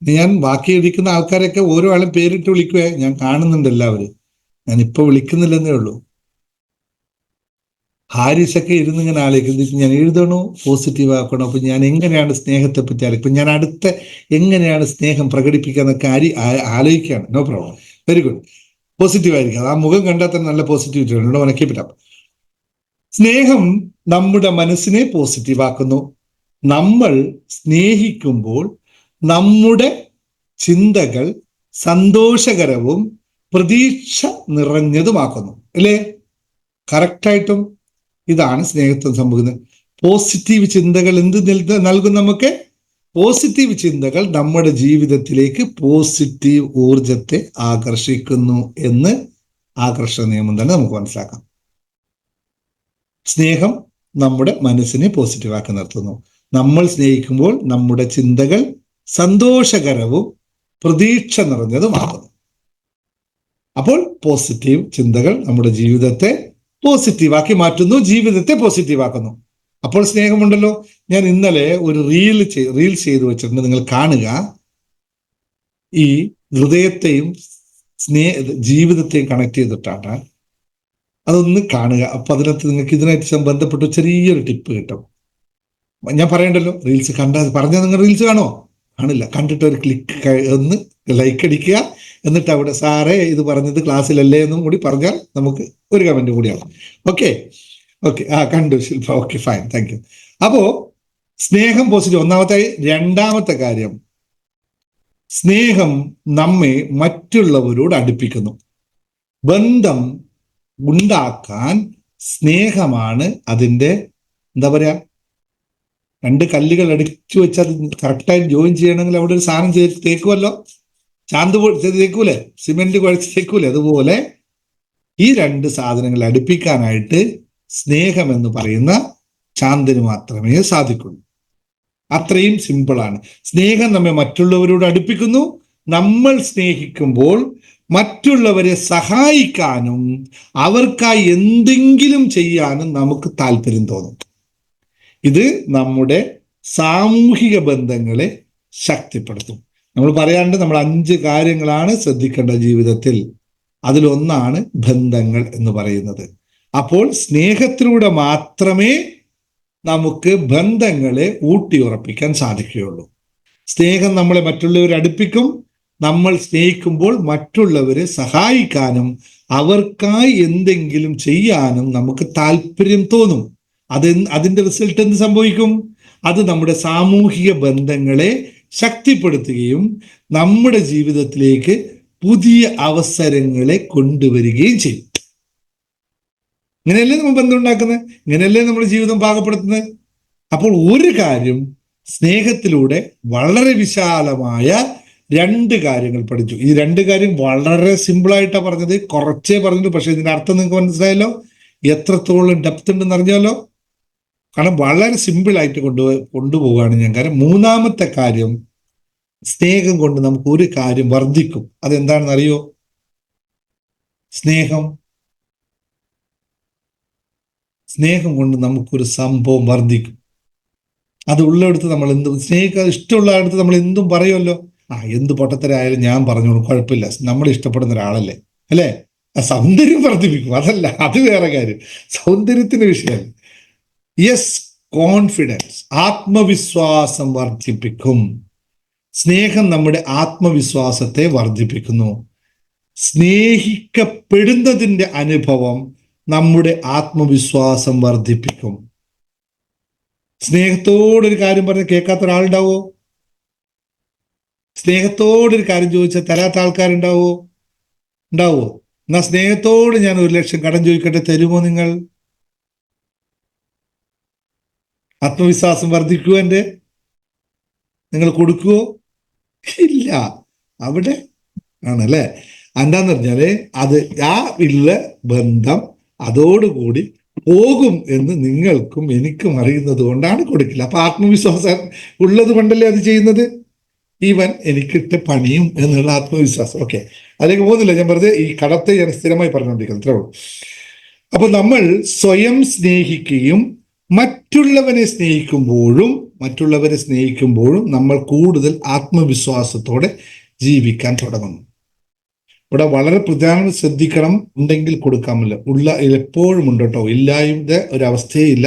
ഞാൻ ബാക്കി ഇരിക്കുന്ന ആൾക്കാരൊക്കെ ഓരോ ആളും പേരിട്ട് വിളിക്കുവേ. ഞാൻ കാണുന്നുണ്ട് എല്ലാവരും. ഞാൻ ഇപ്പൊ വിളിക്കുന്നില്ലെന്നേ ഉള്ളൂ. ഹാരിസൊക്കെ ഇരുന്ന് ഇങ്ങനെ ആലോചിക്കുന്നത് ഞാൻ എഴുതണോ പോസിറ്റീവ് ആക്കണോ? അപ്പൊ ഞാൻ എങ്ങനെയാണ് സ്നേഹത്തെ പറ്റി ആലോചിക്കും. ഞാൻ അടുത്ത എങ്ങനെയാണ് സ്നേഹം പ്രകടിപ്പിക്കുക എന്നൊക്കെ ആലോചിക്കുകയാണ്. No problem, very good. Positive ആയിരിക്കും. ആ മുഖം കണ്ടാൽ തന്നെ നല്ല പോസിറ്റിവിറ്റി ഉണ്ട്. ഉണക്കി പറ്റാം. സ്നേഹം നമ്മുടെ മനസ്സിനെ പോസിറ്റീവ് ആക്കുന്നു. നമ്മൾ സ്നേഹിക്കുമ്പോൾ നമ്മുടെ ചിന്തകൾ സന്തോഷകരവും പ്രതീക്ഷ നിറഞ്ഞതുമാക്കുന്നു. അല്ലേ? കറക്റ്റായിട്ടും ഇതാണ് സ്നേഹത്തിൽ സംഭവിക്കുന്നത്. പോസിറ്റീവ് ചിന്തകൾ എന്ത് നൽകും? നമുക്ക് പോസിറ്റീവ് ചിന്തകൾ നമ്മുടെ ജീവിതത്തിലേക്ക് പോസിറ്റീവ് ഊർജത്തെ ആകർഷിക്കുന്നു എന്ന് ആകർഷണ നിയമം തന്നെ നമുക്ക് മനസ്സിലാക്കാം. സ്നേഹം നമ്മുടെ മനസ്സിനെ പോസിറ്റീവാക്കി നിർത്തുന്നു. നമ്മൾ സ്നേഹിക്കുമ്പോൾ നമ്മുടെ ചിന്തകൾ സന്തോഷകരവും പ്രതീക്ഷ നിറഞ്ഞതുമാകുന്നു. അപ്പോൾ പോസിറ്റീവ് ചിന്തകൾ നമ്മുടെ ജീവിതത്തെ പോസിറ്റീവാക്കി മാറ്റുന്നു, ജീവിതത്തെ പോസിറ്റീവാക്കുന്നു. അപ്പോൾ സ്നേഹമുണ്ടല്ലോ. ഞാൻ ഇന്നലെ ഒരു റീൽസ് ചെയ്തു വെച്ചിട്ടുണ്ട്, നിങ്ങൾ കാണുക. ഈ ഹൃദയത്തെയും ജീവിതത്തെയും കണക്ട് ചെയ്തിട്ടാണ്. അതൊന്ന് കാണുക. അപ്പൊ അതിനകത്ത് നിങ്ങൾക്ക് ഇതിനായിട്ട് ബന്ധപ്പെട്ട് ചെറിയൊരു ടിപ്പ് കിട്ടും. ഞാൻ പറയണ്ടല്ലോ, റീൽസ് കണ്ടാൽ പറഞ്ഞാൽ നിങ്ങൾ റീൽസ് കാണോ? കാണില്ല. കണ്ടിട്ട് ഒരു ക്ലിക്ക്, ഒന്ന് ലൈക്ക് അടിക്കുക. എന്നിട്ട് അവിടെ സാറേ ഇത് പറഞ്ഞത് ക്ലാസ്സിലല്ലേ എന്നും കൂടി പറഞ്ഞാൽ നമുക്ക് ഒരു കമന്റ് കൂടിയാണ്. Okay okay. കണ്ടു Shilpa. Okay, fine, thank you. അപ്പോ സ്നേഹം പോസിറ്റീവ് ഒന്നാമത്തെ. രണ്ടാമത്തെ കാര്യം, സ്നേഹം നമ്മെ മറ്റുള്ളവരോട് അടുപ്പിക്കുന്നു. ബന്ധം ഉണ്ടാക്കാൻ സ്നേഹമാണ് അതിൻ്റെ എന്താ പറയാ, രണ്ട് കല്ലുകൾ അടിച്ചു വെച്ചാൽ കറക്റ്റായിട്ട് ജോയിൻ ചെയ്യണമെങ്കിൽ അവിടെ ഒരു സാധനം തേക്കുമല്ലോ. ചാന്ത് തേക്കൂലേ, സിമെന്റ് കുഴച്ച് തേക്കൂലേ? അതുപോലെ ഈ രണ്ട് സാധനങ്ങൾ അടുപ്പിക്കാനായിട്ട് സ്നേഹം എന്ന് പറയുന്ന ചാന്തിന് മാത്രമേ സാധിക്കുള്ളൂ. അത്രയും സിമ്പിളാണ്. സ്നേഹം നമ്മെ മറ്റുള്ളവരോട് അടുപ്പിക്കുന്നു. നമ്മൾ സ്നേഹിക്കുമ്പോൾ മറ്റുള്ളവരെ സഹായിക്കാനും അവർക്കായി എന്തെങ്കിലും ചെയ്യാനും നമുക്ക് താല്പര്യം തോന്നും. ഇത് നമ്മുടെ സാമൂഹിക ബന്ധങ്ങളെ ശക്തിപ്പെടുത്തും. നമ്മൾ പറയാണ്ട് നമ്മൾ 5 കാര്യങ്ങളാണ് ശ്രദ്ധിക്കേണ്ട ജീവിതത്തിൽ. അതിലൊന്നാണ് ബന്ധങ്ങൾ എന്ന് പറയുന്നത്. അപ്പോൾ സ്നേഹത്തിലൂടെ മാത്രമേ നമുക്ക് ബന്ധങ്ങളെ ഊട്ടിയുറപ്പിക്കാൻ സാധിക്കുകയുള്ളൂ. സ്നേഹം നമ്മളെ മറ്റുള്ളവരെ അടുപ്പിക്കും. നമ്മൾ സ്നേഹിക്കുമ്പോൾ മറ്റുള്ളവരെ സഹായിക്കാനും അവർക്കായി എന്തെങ്കിലും ചെയ്യാനും നമുക്ക് താല്പര്യം തോന്നും. അതിന്റെ റിസൾട്ട് എന്ത് സംഭവിക്കും? അത് നമ്മുടെ സാമൂഹിക ബന്ധങ്ങളെ ശക്തിപ്പെടുത്തുകയും നമ്മുടെ ജീവിതത്തിലേക്ക് പുതിയ അവസരങ്ങളെ കൊണ്ടുവരികയും ചെയ്യും. ഇങ്ങനെയല്ലേ നമ്മൾ ബന്ധം ഉണ്ടാക്കുന്നത്? ഇങ്ങനെയല്ലേ നമ്മുടെ ജീവിതം പാകപ്പെടുത്തുന്നത്? അപ്പോൾ ഒരു കാര്യം, സ്നേഹത്തിലൂടെ വളരെ വിശാലമായ 2 കാര്യങ്ങൾ പഠിച്ചു. ഈ 2 കാര്യം വളരെ സിമ്പിളായിട്ടാണ് പറഞ്ഞത്, കുറച്ചേ പറഞ്ഞത്. പക്ഷെ ഇതിന്റെ അർത്ഥം നിങ്ങൾക്ക് മനസ്സിലായല്ലോ, എത്രത്തോളം ഡെപ്ത് ഉണ്ടെന്ന് അറിഞ്ഞാലോ. കാരണം വളരെ സിമ്പിളായിട്ട് കൊണ്ടുപോവുകയാണ് ഞാൻ. കാരണം 3ാമത്തെ കാര്യം, സ്നേഹം കൊണ്ട് നമുക്ക് ഒരു കാര്യം വർദ്ധിക്കും. അതെന്താണെന്ന് അറിയോ? സ്നേഹം കൊണ്ട് നമുക്കൊരു സംഭവം വർദ്ധിക്കും. അത് ഉള്ളിടത്ത് നമ്മൾ എന്തും ഇഷ്ടമുള്ള അടുത്ത് നമ്മൾ എന്തും പറയുമല്ലോ. എന്ത് പൊട്ടത്തരായാലും ഞാൻ പറഞ്ഞോളൂ, കുഴപ്പമില്ല, നമ്മൾ ഇഷ്ടപ്പെടുന്ന ഒരാളല്ലേ, അല്ലേ? സൗന്ദര്യം വർദ്ധിപ്പിക്കും. അതല്ല, അത് വേറെ കാര്യം, സൗന്ദര്യത്തിന്റെ വിഷയം. യെസ്, കോൺഫിഡൻസ്, ആത്മവിശ്വാസം വർദ്ധിപ്പിക്കും. സ്നേഹം നമ്മുടെ ആത്മവിശ്വാസത്തെ വർദ്ധിപ്പിക്കുന്നു. സ്നേഹിക്കപ്പെടുന്നതിന്റെ അനുഭവം നമ്മുടെ ആത്മവിശ്വാസം വർദ്ധിപ്പിക്കും. സ്നേഹത്തോടൊരു കാര്യം പറഞ്ഞ് കേൾക്കാത്ത ഒരാളുണ്ടാവോ? സ്നേഹത്തോടൊരു കാര്യം ചോദിച്ചാൽ തരാത്ത ആൾക്കാരുണ്ടാവോ? ഉണ്ടാവോ? എന്നാ സ്നേഹത്തോട് ഞാൻ 1 ലക്ഷം കടം ചോദിക്കട്ടെ, തരുമോ നിങ്ങൾ? ആത്മവിശ്വാസം വർദ്ധിക്കുമോ? നിങ്ങൾ കൊടുക്കുവോ? ഇല്ല. അവിടെ ആണല്ലേ. എന്താന്ന് പറഞ്ഞാല് അത് ആ ഉള്ള ബന്ധം അതോടുകൂടി പോകും എന്ന് നിങ്ങൾക്കും എനിക്കും അറിയുന്നത് കൊണ്ടാണ് കൊടുക്കില്ല. അപ്പൊ ആത്മവിശ്വാസം ഉള്ളത് കൊണ്ടല്ലേ അത് ചെയ്യുന്നത്. ഇവൻ എനിക്കിട്ട് പണിയും എന്നുള്ള ആത്മവിശ്വാസം. ഓക്കെ, അതിലേക്ക് പോകുന്നില്ല. ഞാൻ വെറുതെ ഈ കടത്തെ ഞാൻ സ്ഥിരമായി പറഞ്ഞുകൊണ്ടിരിക്കുന്നത്, അത്രേ ഉള്ളൂ. അപ്പൊ നമ്മൾ സ്വയം സ്നേഹിക്കുകയും മറ്റുള്ളവരെ സ്നേഹിക്കുമ്പോഴും നമ്മൾ കൂടുതൽ ആത്മവിശ്വാസത്തോടെ ജീവിക്കാൻ തുടങ്ങുന്നു. ഇവിടെ വളരെ പ്രധാനം ശ്രദ്ധിക്കണം, ഉണ്ടെങ്കിൽ കൊടുക്കാമല്ലോ. എപ്പോഴും ഉണ്ട് കേട്ടോ, ഇല്ലായ്മ ഒരവസ്ഥയേ ഇല്ല.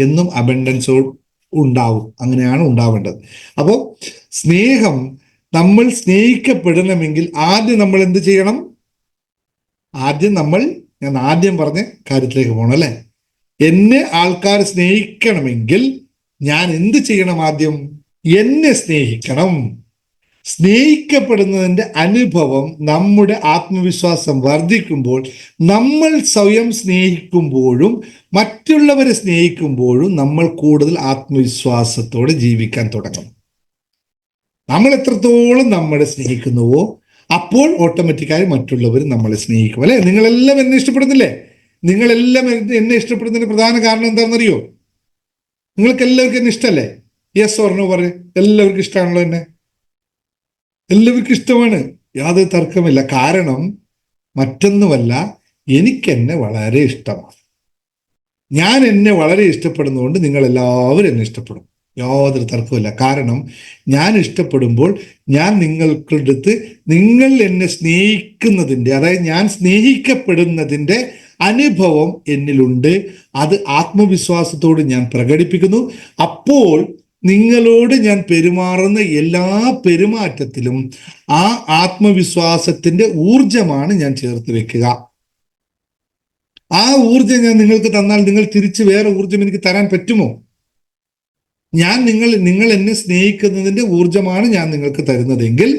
എന്നും അബൻഡൻസ് ഉണ്ടാവും. അങ്ങനെയാണ് ഉണ്ടാവേണ്ടത്. അപ്പോൾ സ്നേഹം, നമ്മൾ സ്നേഹിക്കപ്പെടണമെങ്കിൽ ആദ്യം നമ്മൾ എന്ത് ചെയ്യണം? ഞാൻ ആദ്യം പറഞ്ഞ കാര്യത്തിലേക്ക് പോകണം, അല്ലെ? എന്നെ ആൾക്കാർ സ്നേഹിക്കണമെങ്കിൽ ഞാൻ എന്ത് ചെയ്യണം? ആദ്യം എന്നെ സ്നേഹിക്കണം. സ്നേഹിക്കപ്പെടുന്നതിന്റെ അനുഭവം നമ്മുടെ ആത്മവിശ്വാസം വർദ്ധിക്കുമ്പോൾ, നമ്മൾ സ്വയം സ്നേഹിക്കുമ്പോഴും മറ്റുള്ളവരെ സ്നേഹിക്കുമ്പോഴും നമ്മൾ കൂടുതൽ ആത്മവിശ്വാസത്തോടെ ജീവിക്കാൻ തുടങ്ങും. നമ്മൾ എത്രത്തോളം നമ്മളെ സ്നേഹിക്കുന്നുവോ അപ്പോൾ ഓട്ടോമാറ്റിക്കായി മറ്റുള്ളവർ നമ്മളെ സ്നേഹിക്കും, അല്ലെ? നിങ്ങളെല്ലാം എന്നെ ഇഷ്ടപ്പെടുന്നില്ലേ? നിങ്ങളെല്ലാം എന്നെ ഇഷ്ടപ്പെടുന്നതിന് പ്രധാന കാരണം എന്താണെന്നറിയോ? നിങ്ങൾക്ക് എല്ലാവർക്കും എന്നെ ഇഷ്ടമല്ലേ? യെസ് ഓർ നോ പറയും. എല്ലാവർക്കും ഇഷ്ടമാണല്ലോ എന്നെ. എല്ലാവർക്കും ഇഷ്ടമാണ്, യാതൊരു തർക്കമില്ല. കാരണം മറ്റൊന്നുമല്ല, എനിക്കെന്നെ വളരെ ഇഷ്ടമാണ്. ഞാൻ എന്നെ വളരെ ഇഷ്ടപ്പെടുന്നതുകൊണ്ട് നിങ്ങൾ എല്ലാവരും എന്നെ ഇഷ്ടപ്പെടും, യാതൊരു തർക്കമില്ല. കാരണം ഞാൻ ഇഷ്ടപ്പെടുമ്പോൾ ഞാൻ നിങ്ങൾക്കടുത്ത് നിങ്ങൾ എന്നെ സ്നേഹിക്കുന്നതിൻ്റെ, അതായത് ഞാൻ സ്നേഹിക്കപ്പെടുന്നതിൻ്റെ അനുഭവം എന്നിലുണ്ട്. അത് ആത്മവിശ്വാസത്തോട് ഞാൻ പ്രകടിപ്പിക്കുന്നു. അപ്പോൾ നിങ്ങളോട് ഞാൻ പെരുമാറുന്ന എല്ലാ പെരുമാറ്റത്തിലും ആ ആത്മവിശ്വാസത്തിന്റെ ഊർജമാണ് ഞാൻ ചേർത്ത് വെക്കുക. ആ ഊർജം ഞാൻ നിങ്ങൾക്ക് തന്നാൽ നിങ്ങൾ തിരിച്ച് വേറെ ഊർജം എനിക്ക് തരാൻ പറ്റുമോ? നിങ്ങൾ എന്നെ സ്നേഹിക്കുന്നതിന്റെ ഊർജമാണ് ഞാൻ നിങ്ങൾക്ക് തരുന്നതെങ്കിൽ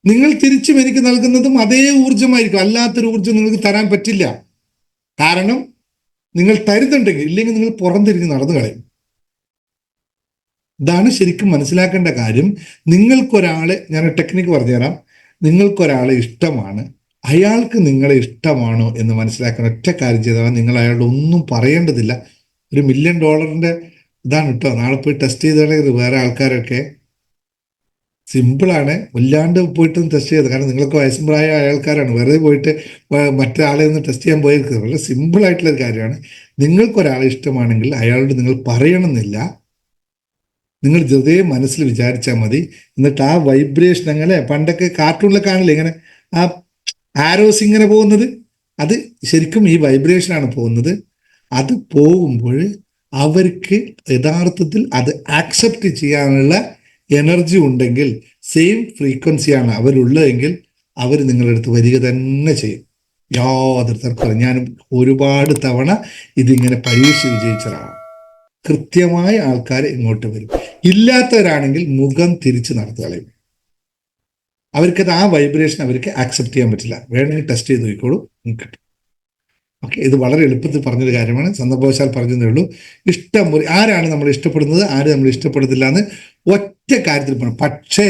നിങ്ങൾ തിരിച്ചും എനിക്ക് നൽകുന്നതും അതേ ഊർജമായിരിക്കും. അല്ലാത്തൊരു ഊർജം നിങ്ങൾക്ക് തരാൻ പറ്റില്ല. കാരണം നിങ്ങൾ തരുന്നുണ്ടെങ്കിൽ, ഇല്ലെങ്കിൽ നിങ്ങൾ പുറംതിരിഞ്ഞ് നടന്നു കളയും. ഇതാണ് ശരിക്കും മനസ്സിലാക്കേണ്ട കാര്യം. നിങ്ങൾക്കൊരാളെ, ഞാൻ ടെക്നിക്ക് പറഞ്ഞുതരാം. നിങ്ങൾക്കൊരാളെ ഇഷ്ടമാണ്, അയാൾക്ക് നിങ്ങളെ ഇഷ്ടമാണോ എന്ന് മനസ്സിലാക്കാൻ ഒറ്റ കാര്യം ചെയ്താൽ നിങ്ങൾ അയാളോട് ഒന്നും പറയേണ്ടതില്ല. $1 മില്യൺ ഇതാണ് കേട്ടോ. നാളെ പോയി ടെസ്റ്റ് ചെയ്താലേ ഇത് വേറെ ആൾക്കാരൊക്കെ. സിമ്പിളാണ്. വല്ലാണ്ട് പോയിട്ട് ടെസ്റ്റ് ചെയ്ത്, കാരണം നിങ്ങൾക്ക് വയസ്സും പ്രായമായ ആൾക്കാരാണ്, വെറുതെ പോയിട്ട് മറ്റൊരാളെ ഒന്ന് ടെസ്റ്റ് ചെയ്യാൻ പോയിരിക്കുന്നത്. വളരെ സിമ്പിളായിട്ടുള്ള ഒരു കാര്യമാണ്. നിങ്ങൾക്കൊരാളെ ഇഷ്ടമാണെങ്കിൽ അയാളോട് നിങ്ങൾ പറയണമെന്നില്ല, നിങ്ങൾ ഹൃദയം മനസ്സിൽ വിചാരിച്ചാൽ മതി. എന്നിട്ട് ആ വൈബ്രേഷൻ, അങ്ങനെ പണ്ടൊക്കെ കാർട്ടൂണിലൊക്കെ കാണില്ലേ ഇങ്ങനെ ആ ആരോസ് ഇങ്ങനെ പോകുന്നത്, അത് ശരിക്കും ഈ വൈബ്രേഷനാണ് പോകുന്നത്. അത് പോകുമ്പോൾ അവർക്ക് യഥാർത്ഥത്തിൽ അത് ആക്സെപ്റ്റ് ചെയ്യാനുള്ള എനർജി ഉണ്ടെങ്കിൽ, സെയിം ഫ്രീക്വൻസിയാണ് അവരുള്ളതെങ്കിൽ, അവർ നിങ്ങളുടെ അടുത്ത് വരിക തന്നെ ചെയ്യും. യാതൊരു തർക്കമില്ല. ഞാൻ ഒരുപാട് തവണ ഇതിങ്ങനെ പരീക്ഷ വിജയിച്ചതാണ്. കൃത്യമായ ആൾക്കാർ ഇങ്ങോട്ട് വരും. ഇല്ലാത്തവരാണെങ്കിൽ മുഖം തിരിച്ച് നടത്തി കളയും. അവർക്കത് ആ വൈബ്രേഷൻ അവർക്ക് ആക്സെപ്റ്റ് ചെയ്യാൻ പറ്റില്ല. വേണമെങ്കിൽ ടെസ്റ്റ് ചെയ്ത് നോക്കിക്കോളൂ, കിട്ടും. ഓക്കെ, ഇത് വളരെ എളുപ്പത്തിൽ പറഞ്ഞൊരു കാര്യമാണ്, സന്ദർഭവശാൽ പറഞ്ഞതേ ഉള്ളൂ. ഇഷ്ടം പോലെ ആരാണ് നമ്മൾ ഇഷ്ടപ്പെടുന്നത്, ആര് നമ്മൾ ഇഷ്ടപ്പെടുന്നില്ല എന്ന് ഒറ്റ കാര്യത്തിൽ പറയണം. പക്ഷേ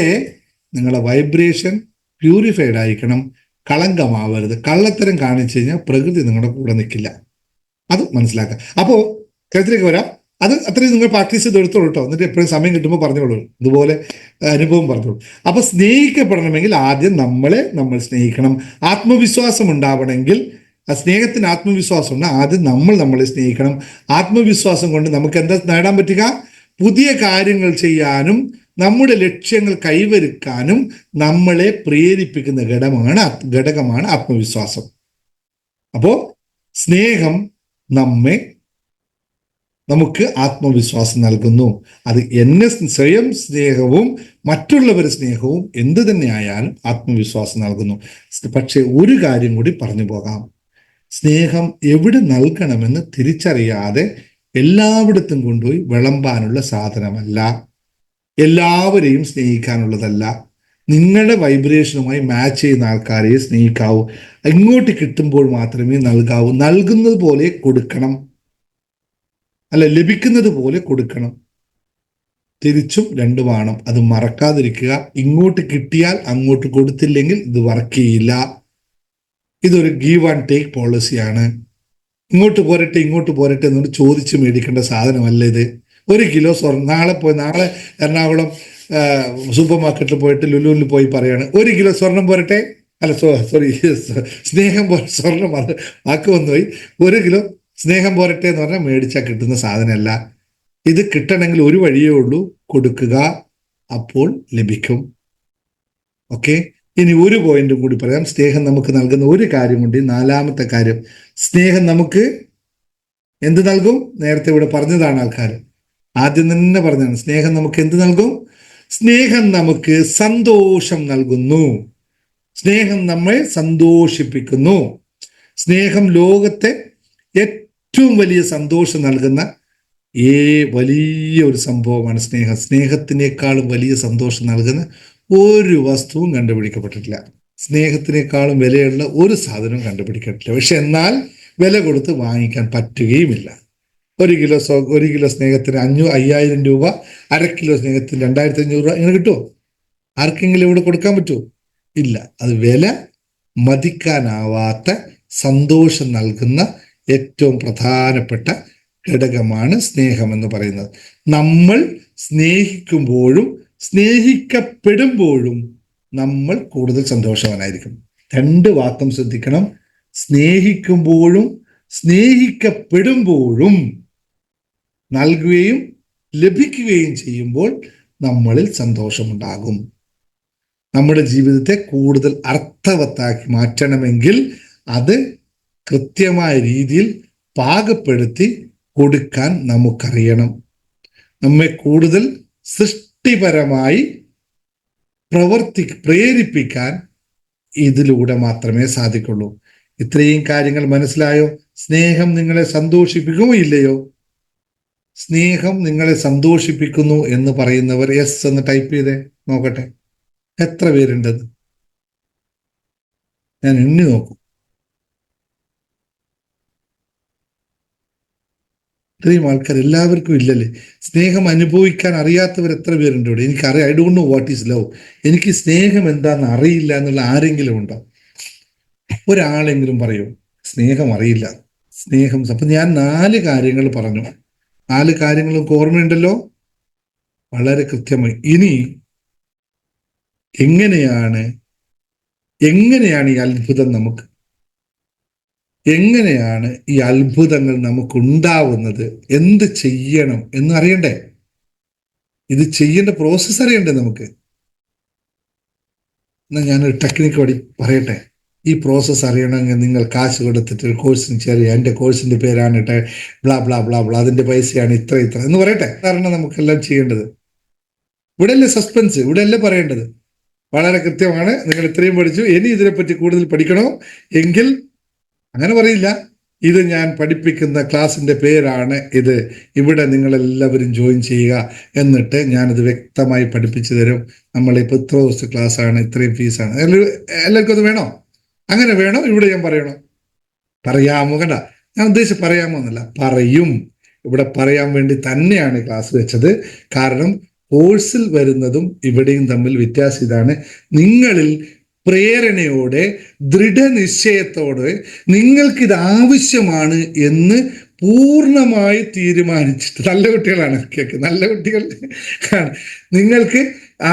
നിങ്ങളുടെ വൈബ്രേഷൻ പ്യൂരിഫൈഡ് ആയിരിക്കണം, കളങ്കമാവരുത്. കള്ളത്തരം കാണിച്ചു കഴിഞ്ഞാൽ പ്രകൃതി നിങ്ങളുടെ കൂടെ നിൽക്കില്ല. അത് മനസ്സിലാക്കുക. അപ്പോൾ കാര്യത്തിലേക്ക് വരാം. അത് അത്രയും നിങ്ങൾ പ്രാക്ടീസ് ചെയ്ത് എടുത്തോളൂ കേട്ടോ. എന്നിട്ട് എപ്പോഴും സമയം കിട്ടുമ്പോൾ പറഞ്ഞോളൂ, ഇതുപോലെ അനുഭവം പറഞ്ഞോളൂ. അപ്പൊ സ്നേഹിക്കപ്പെടണമെങ്കിൽ ആദ്യം നമ്മൾ സ്നേഹിക്കണം. ആത്മവിശ്വാസം ഉണ്ടാവണമെങ്കിൽ, സ്നേഹത്തിന് ആത്മവിശ്വാസം ഉണ്ട്, ആദ്യം നമ്മളെ സ്നേഹിക്കണം. ആത്മവിശ്വാസം കൊണ്ട് നമുക്ക് എന്താ നേടാൻ പറ്റുക? പുതിയ കാര്യങ്ങൾ ചെയ്യാനും നമ്മുടെ ലക്ഷ്യങ്ങൾ കൈവരിക്കാനും നമ്മളെ പ്രേരിപ്പിക്കുന്ന ഘടകമാണ് ആത്മവിശ്വാസം. അപ്പോ സ്നേഹം നമുക്ക് ആത്മവിശ്വാസം നൽകുന്നു. അത് സ്വയം സ്നേഹവും മറ്റുള്ളവരുടെ സ്നേഹവും എന്ത് തന്നെ ആയാലും ആത്മവിശ്വാസം നൽകുന്നു. പക്ഷെ ഒരു കാര്യം കൂടി പറഞ്ഞു പോകാം. സ്നേഹം എവിടെ നൽകണമെന്ന് തിരിച്ചറിയാതെ എല്ലായിടത്തും കൊണ്ടുപോയി വിളമ്പാനുള്ള സാധനമല്ല. എല്ലാവരെയും സ്നേഹിക്കാനുള്ളതല്ല. നിങ്ങളുടെ വൈബ്രേഷനുമായി മാച്ച് ചെയ്യുന്ന ആൾക്കാരെ സ്നേഹിക്കാവൂ. ഇങ്ങോട്ട് കിട്ടുമ്പോൾ മാത്രമേ നൽകാവൂ. നൽകുന്നത് പോലെ കൊടുക്കണം, അല്ല ലഭിക്കുന്നത് പോലെ കൊടുക്കണം. തിരിച്ചും രണ്ടുമാണ്. അത് മറക്കാതിരിക്കുക. ഇങ്ങോട്ട് കിട്ടിയാൽ അങ്ങോട്ട് കൊടുത്തില്ലെങ്കിൽ ഇത് വർക്ക് ചെയ്യില്ല. ഇതൊരു ഗീവ് ആൻഡ് ടേക്ക് പോളിസിയാണ്. ഇങ്ങോട്ട് പോരട്ടെ എന്നോട് ചോദിച്ച് മേടിക്കേണ്ട സാധനമല്ല ഇത്. 1 കിലോ സ്വർണ്ണം നാളെ എറണാകുളം സൂപ്പർ മാർക്കറ്റിൽ പോയിട്ട് ലുലുവിൽ പോയി പറയാണ് 1 കിലോ സ്വർണം പോരട്ടെ, അല്ല സോറി സ്നേഹം സ്വർണം വാക്ക് വന്നുപോയി. 1 കിലോ സ്നേഹം പോരട്ടെ എന്ന് പറഞ്ഞാൽ മേടിച്ചാൽ കിട്ടുന്ന സാധനമല്ല. ഇത് കിട്ടണമെങ്കിൽ ഒരു വഴിയേ ഉള്ളൂ, കൊടുക്കുക. അപ്പോൾ ലഭിക്കും. ഓക്കെ, ഇനി ഒരു പോയിന്റും കൂടി പറയാം. സ്നേഹം നമുക്ക് നൽകുന്ന ഒരു കാര്യമുണ്ട്, 4ാമത്തെ കാര്യം. സ്നേഹം നമുക്ക് എന്ത് നൽകും? നേരത്തെ ഇവിടെ പറഞ്ഞതാണ് ആൾക്കാർ, ആദ്യം തന്നെ പറഞ്ഞതാണ്. സ്നേഹം നമുക്ക് എന്ത് നൽകും? സ്നേഹം നമുക്ക് സന്തോഷം നൽകുന്നു. സ്നേഹം നമ്മെ സന്തോഷിപ്പിക്കുന്നു. സ്നേഹം ലോകത്തെ ഏറ്റവും വലിയ സന്തോഷം നൽകുന്ന വലിയ ഒരു സംഭവമാണ് സ്നേഹം. സ്നേഹത്തിനേക്കാളും വലിയ സന്തോഷം നൽകുന്ന ഒരു വസ്തുവും കണ്ടുപിടിക്കപ്പെട്ടിട്ടില്ല. സ്നേഹത്തിനേക്കാളും വിലയുള്ള ഒരു സാധനവും കണ്ടുപിടിക്കപ്പെട്ടില്ല. പക്ഷെ എന്നാൽ വില കൊടുത്ത് വാങ്ങിക്കാൻ പറ്റുകയുമില്ല. 1 കിലോ സ്നേഹത്തിന് 5000 രൂപ, 1/2 കിലോ സ്നേഹത്തിന് 2500 രൂപ ഇങ്ങനെ കിട്ടുമോ? ആർക്കെങ്കിലും ഇവിടെ കൊടുക്കാൻ പറ്റുമോ? ഇല്ല. അത് വില മതിക്കാനാവാത്ത സന്തോഷം നൽകുന്ന ഏറ്റവും പ്രധാനപ്പെട്ട ഘടകമാണ് സ്നേഹം എന്ന് പറയുന്നത്. നമ്മൾ സ്നേഹിക്കുമ്പോഴും സ്നേഹിക്കപ്പെടുമ്പോഴും നമ്മൾ കൂടുതൽ സന്തോഷവാനായിരിക്കും. 2 വാക്കും ശ്രദ്ധിക്കണം. സ്നേഹിക്കുമ്പോഴും സ്നേഹിക്കപ്പെടുമ്പോഴും നൽകുകയും ലഭിക്കുകയും ചെയ്യുമ്പോൾ നമ്മളിൽ സന്തോഷമുണ്ടാകും. നമ്മുടെ ജീവിതത്തെ കൂടുതൽ അർത്ഥവത്താക്കി മാറ്റണമെങ്കിൽ അത് കൃത്യമായ രീതിയിൽ പാകപ്പെടുത്തി കൊടുക്കാൻ നമുക്കറിയണം. നമ്മെ കൂടുതൽ സൃഷ്ടിപരമായി പ്രേരിപ്പിക്കാൻ ഇതിലൂടെ മാത്രമേ സാധിക്കുള്ളൂ. ഇത്രയും കാര്യങ്ങൾ മനസ്സിലായോ? സ്നേഹം നിങ്ങളെ സന്തോഷിപ്പിക്കുമോ ഇല്ലയോ? സ്നേഹം നിങ്ങളെ സന്തോഷിപ്പിക്കുന്നു എന്ന് പറയുന്നവർ യെസ് എന്ന് ടൈപ്പ് ചെയ്തേ നോക്കട്ടെ, എത്ര പേരുണ്ടെന്ന് ഞാൻ എണ്ണി നോക്കും. ഇത്രയും ആൾക്കാർ എല്ലാവർക്കും ഇല്ലല്ലേ? സ്നേഹം അനുഭവിക്കാൻ അറിയാത്തവർ എത്ര പേരുണ്ട് ഇവിടെ? എനിക്കറിയാം. I don't know what is love. എനിക്ക് സ്നേഹം എന്താണെന്ന് അറിയില്ല എന്നുള്ള ആരെങ്കിലും ഉണ്ടോ? ഒരാളെങ്കിലും പറയൂ സ്നേഹം അറിയില്ല. സ്നേഹം. അപ്പൊ ഞാൻ 4 കാര്യങ്ങൾ പറഞ്ഞു. 4 കാര്യങ്ങളും ഓർമ്മയുണ്ടല്ലോ? വളരെ കൃത്യമായി. ഇനി എങ്ങനെയാണ് എങ്ങനെയാണ് ഈ അത്ഭുതം നമുക്ക് എങ്ങനെയാണ് ഈ അത്ഭുതങ്ങൾ നമുക്കുണ്ടാവുന്നത്, എന്ത് ചെയ്യണം എന്ന് അറിയണ്ടേ? ഇത് ചെയ്യേണ്ട പ്രോസസ്സ് അറിയണ്ടേ നമുക്ക്? എന്നാൽ ഞാനൊരു ടെക്നിക്ക് പറയട്ടെ. ഈ പ്രോസസ്സ് അറിയണമെങ്കിൽ നിങ്ങൾ കാശ് കൊടുത്തിട്ട് ഒരു കോഴ്സിന് ചേരുക. എൻ്റെ കോഴ്സിൻ്റെ പേരാണ് ബ്ലാ ബ്ലാ ബ്ലാ ബ്ലാ, അതിൻ്റെ പൈസയാണ് ഇത്ര ഇത്ര എന്ന് പറയട്ടെ. കാരണം നമുക്കെല്ലാം ചെയ്യേണ്ടത് ഇവിടെയല്ലേ സസ്പെൻസ്, ഇവിടെയല്ലേ പറയേണ്ടത്. വളരെ കൃത്യമാണ്. നിങ്ങൾ ഇത്രയും പഠിച്ചു, ഇനി ഇതിനെപ്പറ്റി കൂടുതൽ പഠിക്കണോ എങ്കിൽ അങ്ങനെ പറയില്ല. ഇത് ഞാൻ പഠിപ്പിക്കുന്ന ക്ലാസ്സിൻ്റെ പേരാണ് ഇത്, ഇവിടെ നിങ്ങളെല്ലാവരും ജോയിൻ ചെയ്യുക, എന്നിട്ട് ഞാനിത് വ്യക്തമായി പഠിപ്പിച്ചു തരും. നമ്മളിപ്പോൾ ഇത്ര ദിവസത്തെ ക്ലാസ്സാണ്, ഇത്രയും ഫീസാണ്. എല്ലാവർക്കും അത് വേണോ? അങ്ങനെ വേണോ? ഇവിടെ ഞാൻ പറയണോ? പറയാമോ? കണ്ട, ഞാൻ ഉദ്ദേശിച്ച് പറയാമോ എന്നല്ല, പറയും. ഇവിടെ പറയാൻ വേണ്ടി തന്നെയാണ് ക്ലാസ് വെച്ചത്. കാരണം കോഴ്സിൽ വരുന്നതും ഇവിടെയും തമ്മിൽ വ്യത്യാസം ഇതാണ്. നിങ്ങളിൽ പ്രേരണയോടെ ദൃഢനിശ്ചയത്തോടെ നിങ്ങൾക്കിത് ആവശ്യമാണ് എന്ന് പൂർണ്ണമായി തീരുമാനിച്ചിട്ട്, നല്ല കുട്ടികളാണ് കേൾക്ക്, നല്ല കുട്ടികൾ നിങ്ങൾക്ക്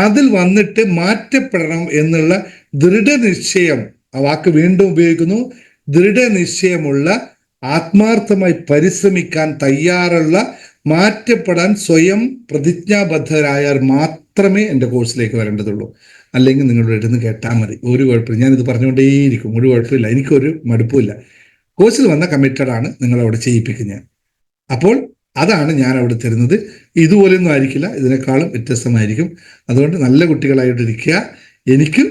അതിൽ വന്നിട്ട് മാറ്റപ്പെടണം എന്നുള്ള ദൃഢനിശ്ചയം, ആ വാക്ക് വീണ്ടും ഉപയോഗിക്കുന്നു, ദൃഢനിശ്ചയമുള്ള, ആത്മാർത്ഥമായി പരിശ്രമിക്കാൻ തയ്യാറുള്ള, മാറ്റപ്പെടാൻ സ്വയം പ്രതിജ്ഞാബദ്ധരായാൽ മാത്രമേ എൻ്റെ കോഴ്സിലേക്ക് വരേണ്ടതുള്ളൂ. അല്ലെങ്കിൽ നിങ്ങളുടെ അടുത്ത് കേട്ടാൽ മതി, ഒരു കുഴപ്പമില്ല. ഞാനിത് പറഞ്ഞുകൊണ്ടേയിരിക്കും, ഒരു കുഴപ്പമില്ല, എനിക്കൊരു മടുപ്പുമില്ല. കോഴ്സിൽ വന്ന കമ്മിറ്റഡ് ആണ്, നിങ്ങളവിടെ ചെയ്യിപ്പിക്കുന്നത്. അപ്പോൾ അതാണ് ഞാൻ അവിടെ തരുന്നത്. ഇതുപോലെയൊന്നും ആയിരിക്കില്ല, ഇതിനേക്കാളും വ്യത്യസ്തമായിരിക്കും. അതുകൊണ്ട് നല്ല കുട്ടികളായിട്ടിരിക്കുക. എനിക്ക്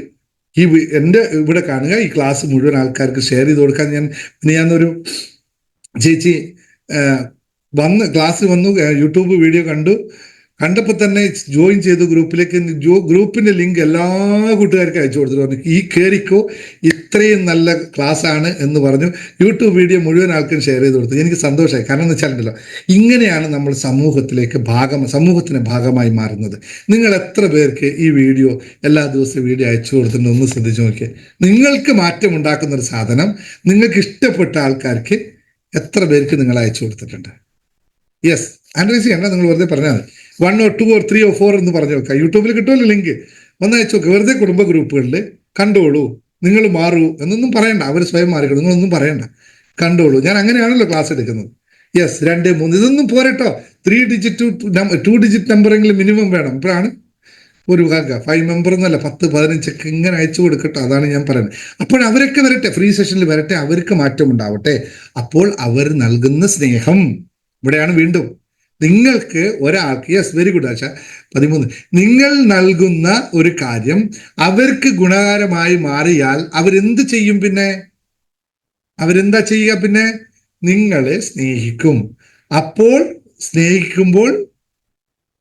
എൻ്റെ ഇവിടെ കാണുക, ഈ ക്ലാസ് മുഴുവൻ ആൾക്കാർക്ക് ഷെയർ ചെയ്ത് കൊടുക്കാൻ ഞാനൊരു ചേച്ചി ക്ലാസ്സിൽ വന്നു, യൂട്യൂബ് വീഡിയോ കണ്ടപ്പോൾ തന്നെ ജോയിൻ ചെയ്തു ഗ്രൂപ്പിലേക്ക്. ഗ്രൂപ്പിന്റെ ലിങ്ക് എല്ലാ കൂട്ടുകാർക്കും അയച്ചു കൊടുത്തിട്ട് പറഞ്ഞു, ഈ കയറിക്കോ, ഇത്രയും നല്ല ക്ലാസ് ആണ് എന്ന് പറഞ്ഞു. യൂട്യൂബ് വീഡിയോ മുഴുവൻ ആൾക്കും ഷെയർ ചെയ്ത് കൊടുത്തു. എനിക്ക് സന്തോഷമായി. കാരണം എന്ന് വെച്ചാലുണ്ടല്ലോ, ഇങ്ങനെയാണ് നമ്മൾ സമൂഹത്തിന് ഭാഗമായി മാറുന്നത്. നിങ്ങൾ എത്ര പേർക്ക് ഈ വീഡിയോ എല്ലാ ദിവസവും വീഡിയോ അയച്ചു കൊടുത്തിട്ടുണ്ട് ഒന്ന് ശ്രദ്ധിച്ചു നോക്കിയേ. നിങ്ങൾക്ക് മാറ്റം ഉണ്ടാക്കുന്ന ഒരു സാധനം നിങ്ങൾക്ക് ഇഷ്ടപ്പെട്ട ആൾക്കാർക്ക് എത്ര പേർക്ക് നിങ്ങൾ അയച്ചു കൊടുത്തിട്ടുണ്ട്? യെസ്, ആൻഡ്രൈസ് ചെയ്യണ്ട, നിങ്ങൾ വെറുതെ പറഞ്ഞാൽ മതി. 1 or 2 or 3 or 4 എന്ന് പറഞ്ഞു നോക്കാം. യൂട്യൂബിൽ കിട്ടുമല്ലോ ലിങ്ക്, ഒന്ന് അയച്ചു നോക്കുക. വെറുതെ കുടുംബ ഗ്രൂപ്പുകളിൽ കണ്ടോളൂ, നിങ്ങൾ മാറൂ എന്നൊന്നും പറയണ്ട. അവർ സ്വയം മാറിക്കണം, നിങ്ങളൊന്നും പറയണ്ട, കണ്ടോളൂ. ഞാൻ അങ്ങനെയാണല്ലോ ക്ലാസ് എടുക്കുന്നത്. യെസ്, 2, 3 ഇതൊന്നും പോരട്ടോ. 2 ഡിജിറ്റ് നമ്പറെങ്കിലും മിനിമം വേണം. ഇപ്പോഴാണ് ഒരു 5 മെമ്പർ എന്നല്ല, 10, 15 ഇങ്ങനെ അയച്ചു കൊടുക്കട്ടോ. അതാണ് ഞാൻ പറയുന്നത്. അപ്പോൾ അവരൊക്കെ വരട്ടെ, ഫ്രീ സെഷനിൽ വരട്ടെ, അവർക്ക് മാറ്റം ഉണ്ടാവട്ടെ. അപ്പോൾ അവർ നൽകുന്ന സ്നേഹം ഇവിടെയാണ് വീണ്ടും നിങ്ങൾക്ക് ഒരാൾക്ക്, യെസ്, വെരി ഗുഡ് ആശ, 13, നിങ്ങൾ നൽകുന്ന ഒരു കാര്യം അവർക്ക് ഗുണകരമായി മാറിയാൽ അവരെന്ത് ചെയ്യും? പിന്നെ അവരെന്താ ചെയ്യുക? പിന്നെ നിങ്ങളെ സ്നേഹിക്കും. അപ്പോൾ സ്നേഹിക്കുമ്പോൾ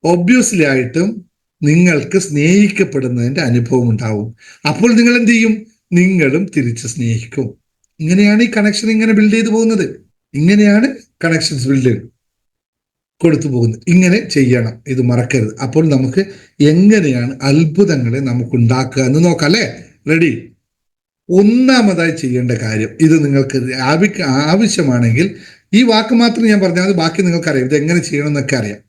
ഒബ്വിയസ്ലി ആയിട്ടും നിങ്ങൾക്ക് സ്നേഹിക്കപ്പെടുന്നതിൻ്റെ അനുഭവം ഉണ്ടാവും. അപ്പോൾ നിങ്ങൾ എന്ത് ചെയ്യും? നിങ്ങളും തിരിച്ച് സ്നേഹിക്കും. ഇങ്ങനെയാണ് ഈ കണക്ഷൻ ഇങ്ങനെ ബിൽഡ് ചെയ്തു പോകുന്നത്. ഇങ്ങനെയാണ് കണക്ഷൻസ് ബിൽഡ് കൊടുത്തു പോകുന്നത്. ഇങ്ങനെ ചെയ്യണം, ഇത് മറക്കരുത്. അപ്പോൾ നമുക്ക് എങ്ങനെയാണ് അത്ഭുതങ്ങളെ നമുക്ക് ഉണ്ടാക്കുക എന്ന് നോക്കാം അല്ലേ? റെഡി? ഒന്നാമതായി ചെയ്യേണ്ട കാര്യം, ഇത് നിങ്ങൾക്ക് ആവശ്യമാണെങ്കിൽ ഈ വാക്ക് മാത്രം ഞാൻ പറഞ്ഞാൽ മതി, ബാക്കി നിങ്ങൾക്കറിയാം, ഇത് എങ്ങനെ ചെയ്യണം എന്നൊക്കെ അറിയാം.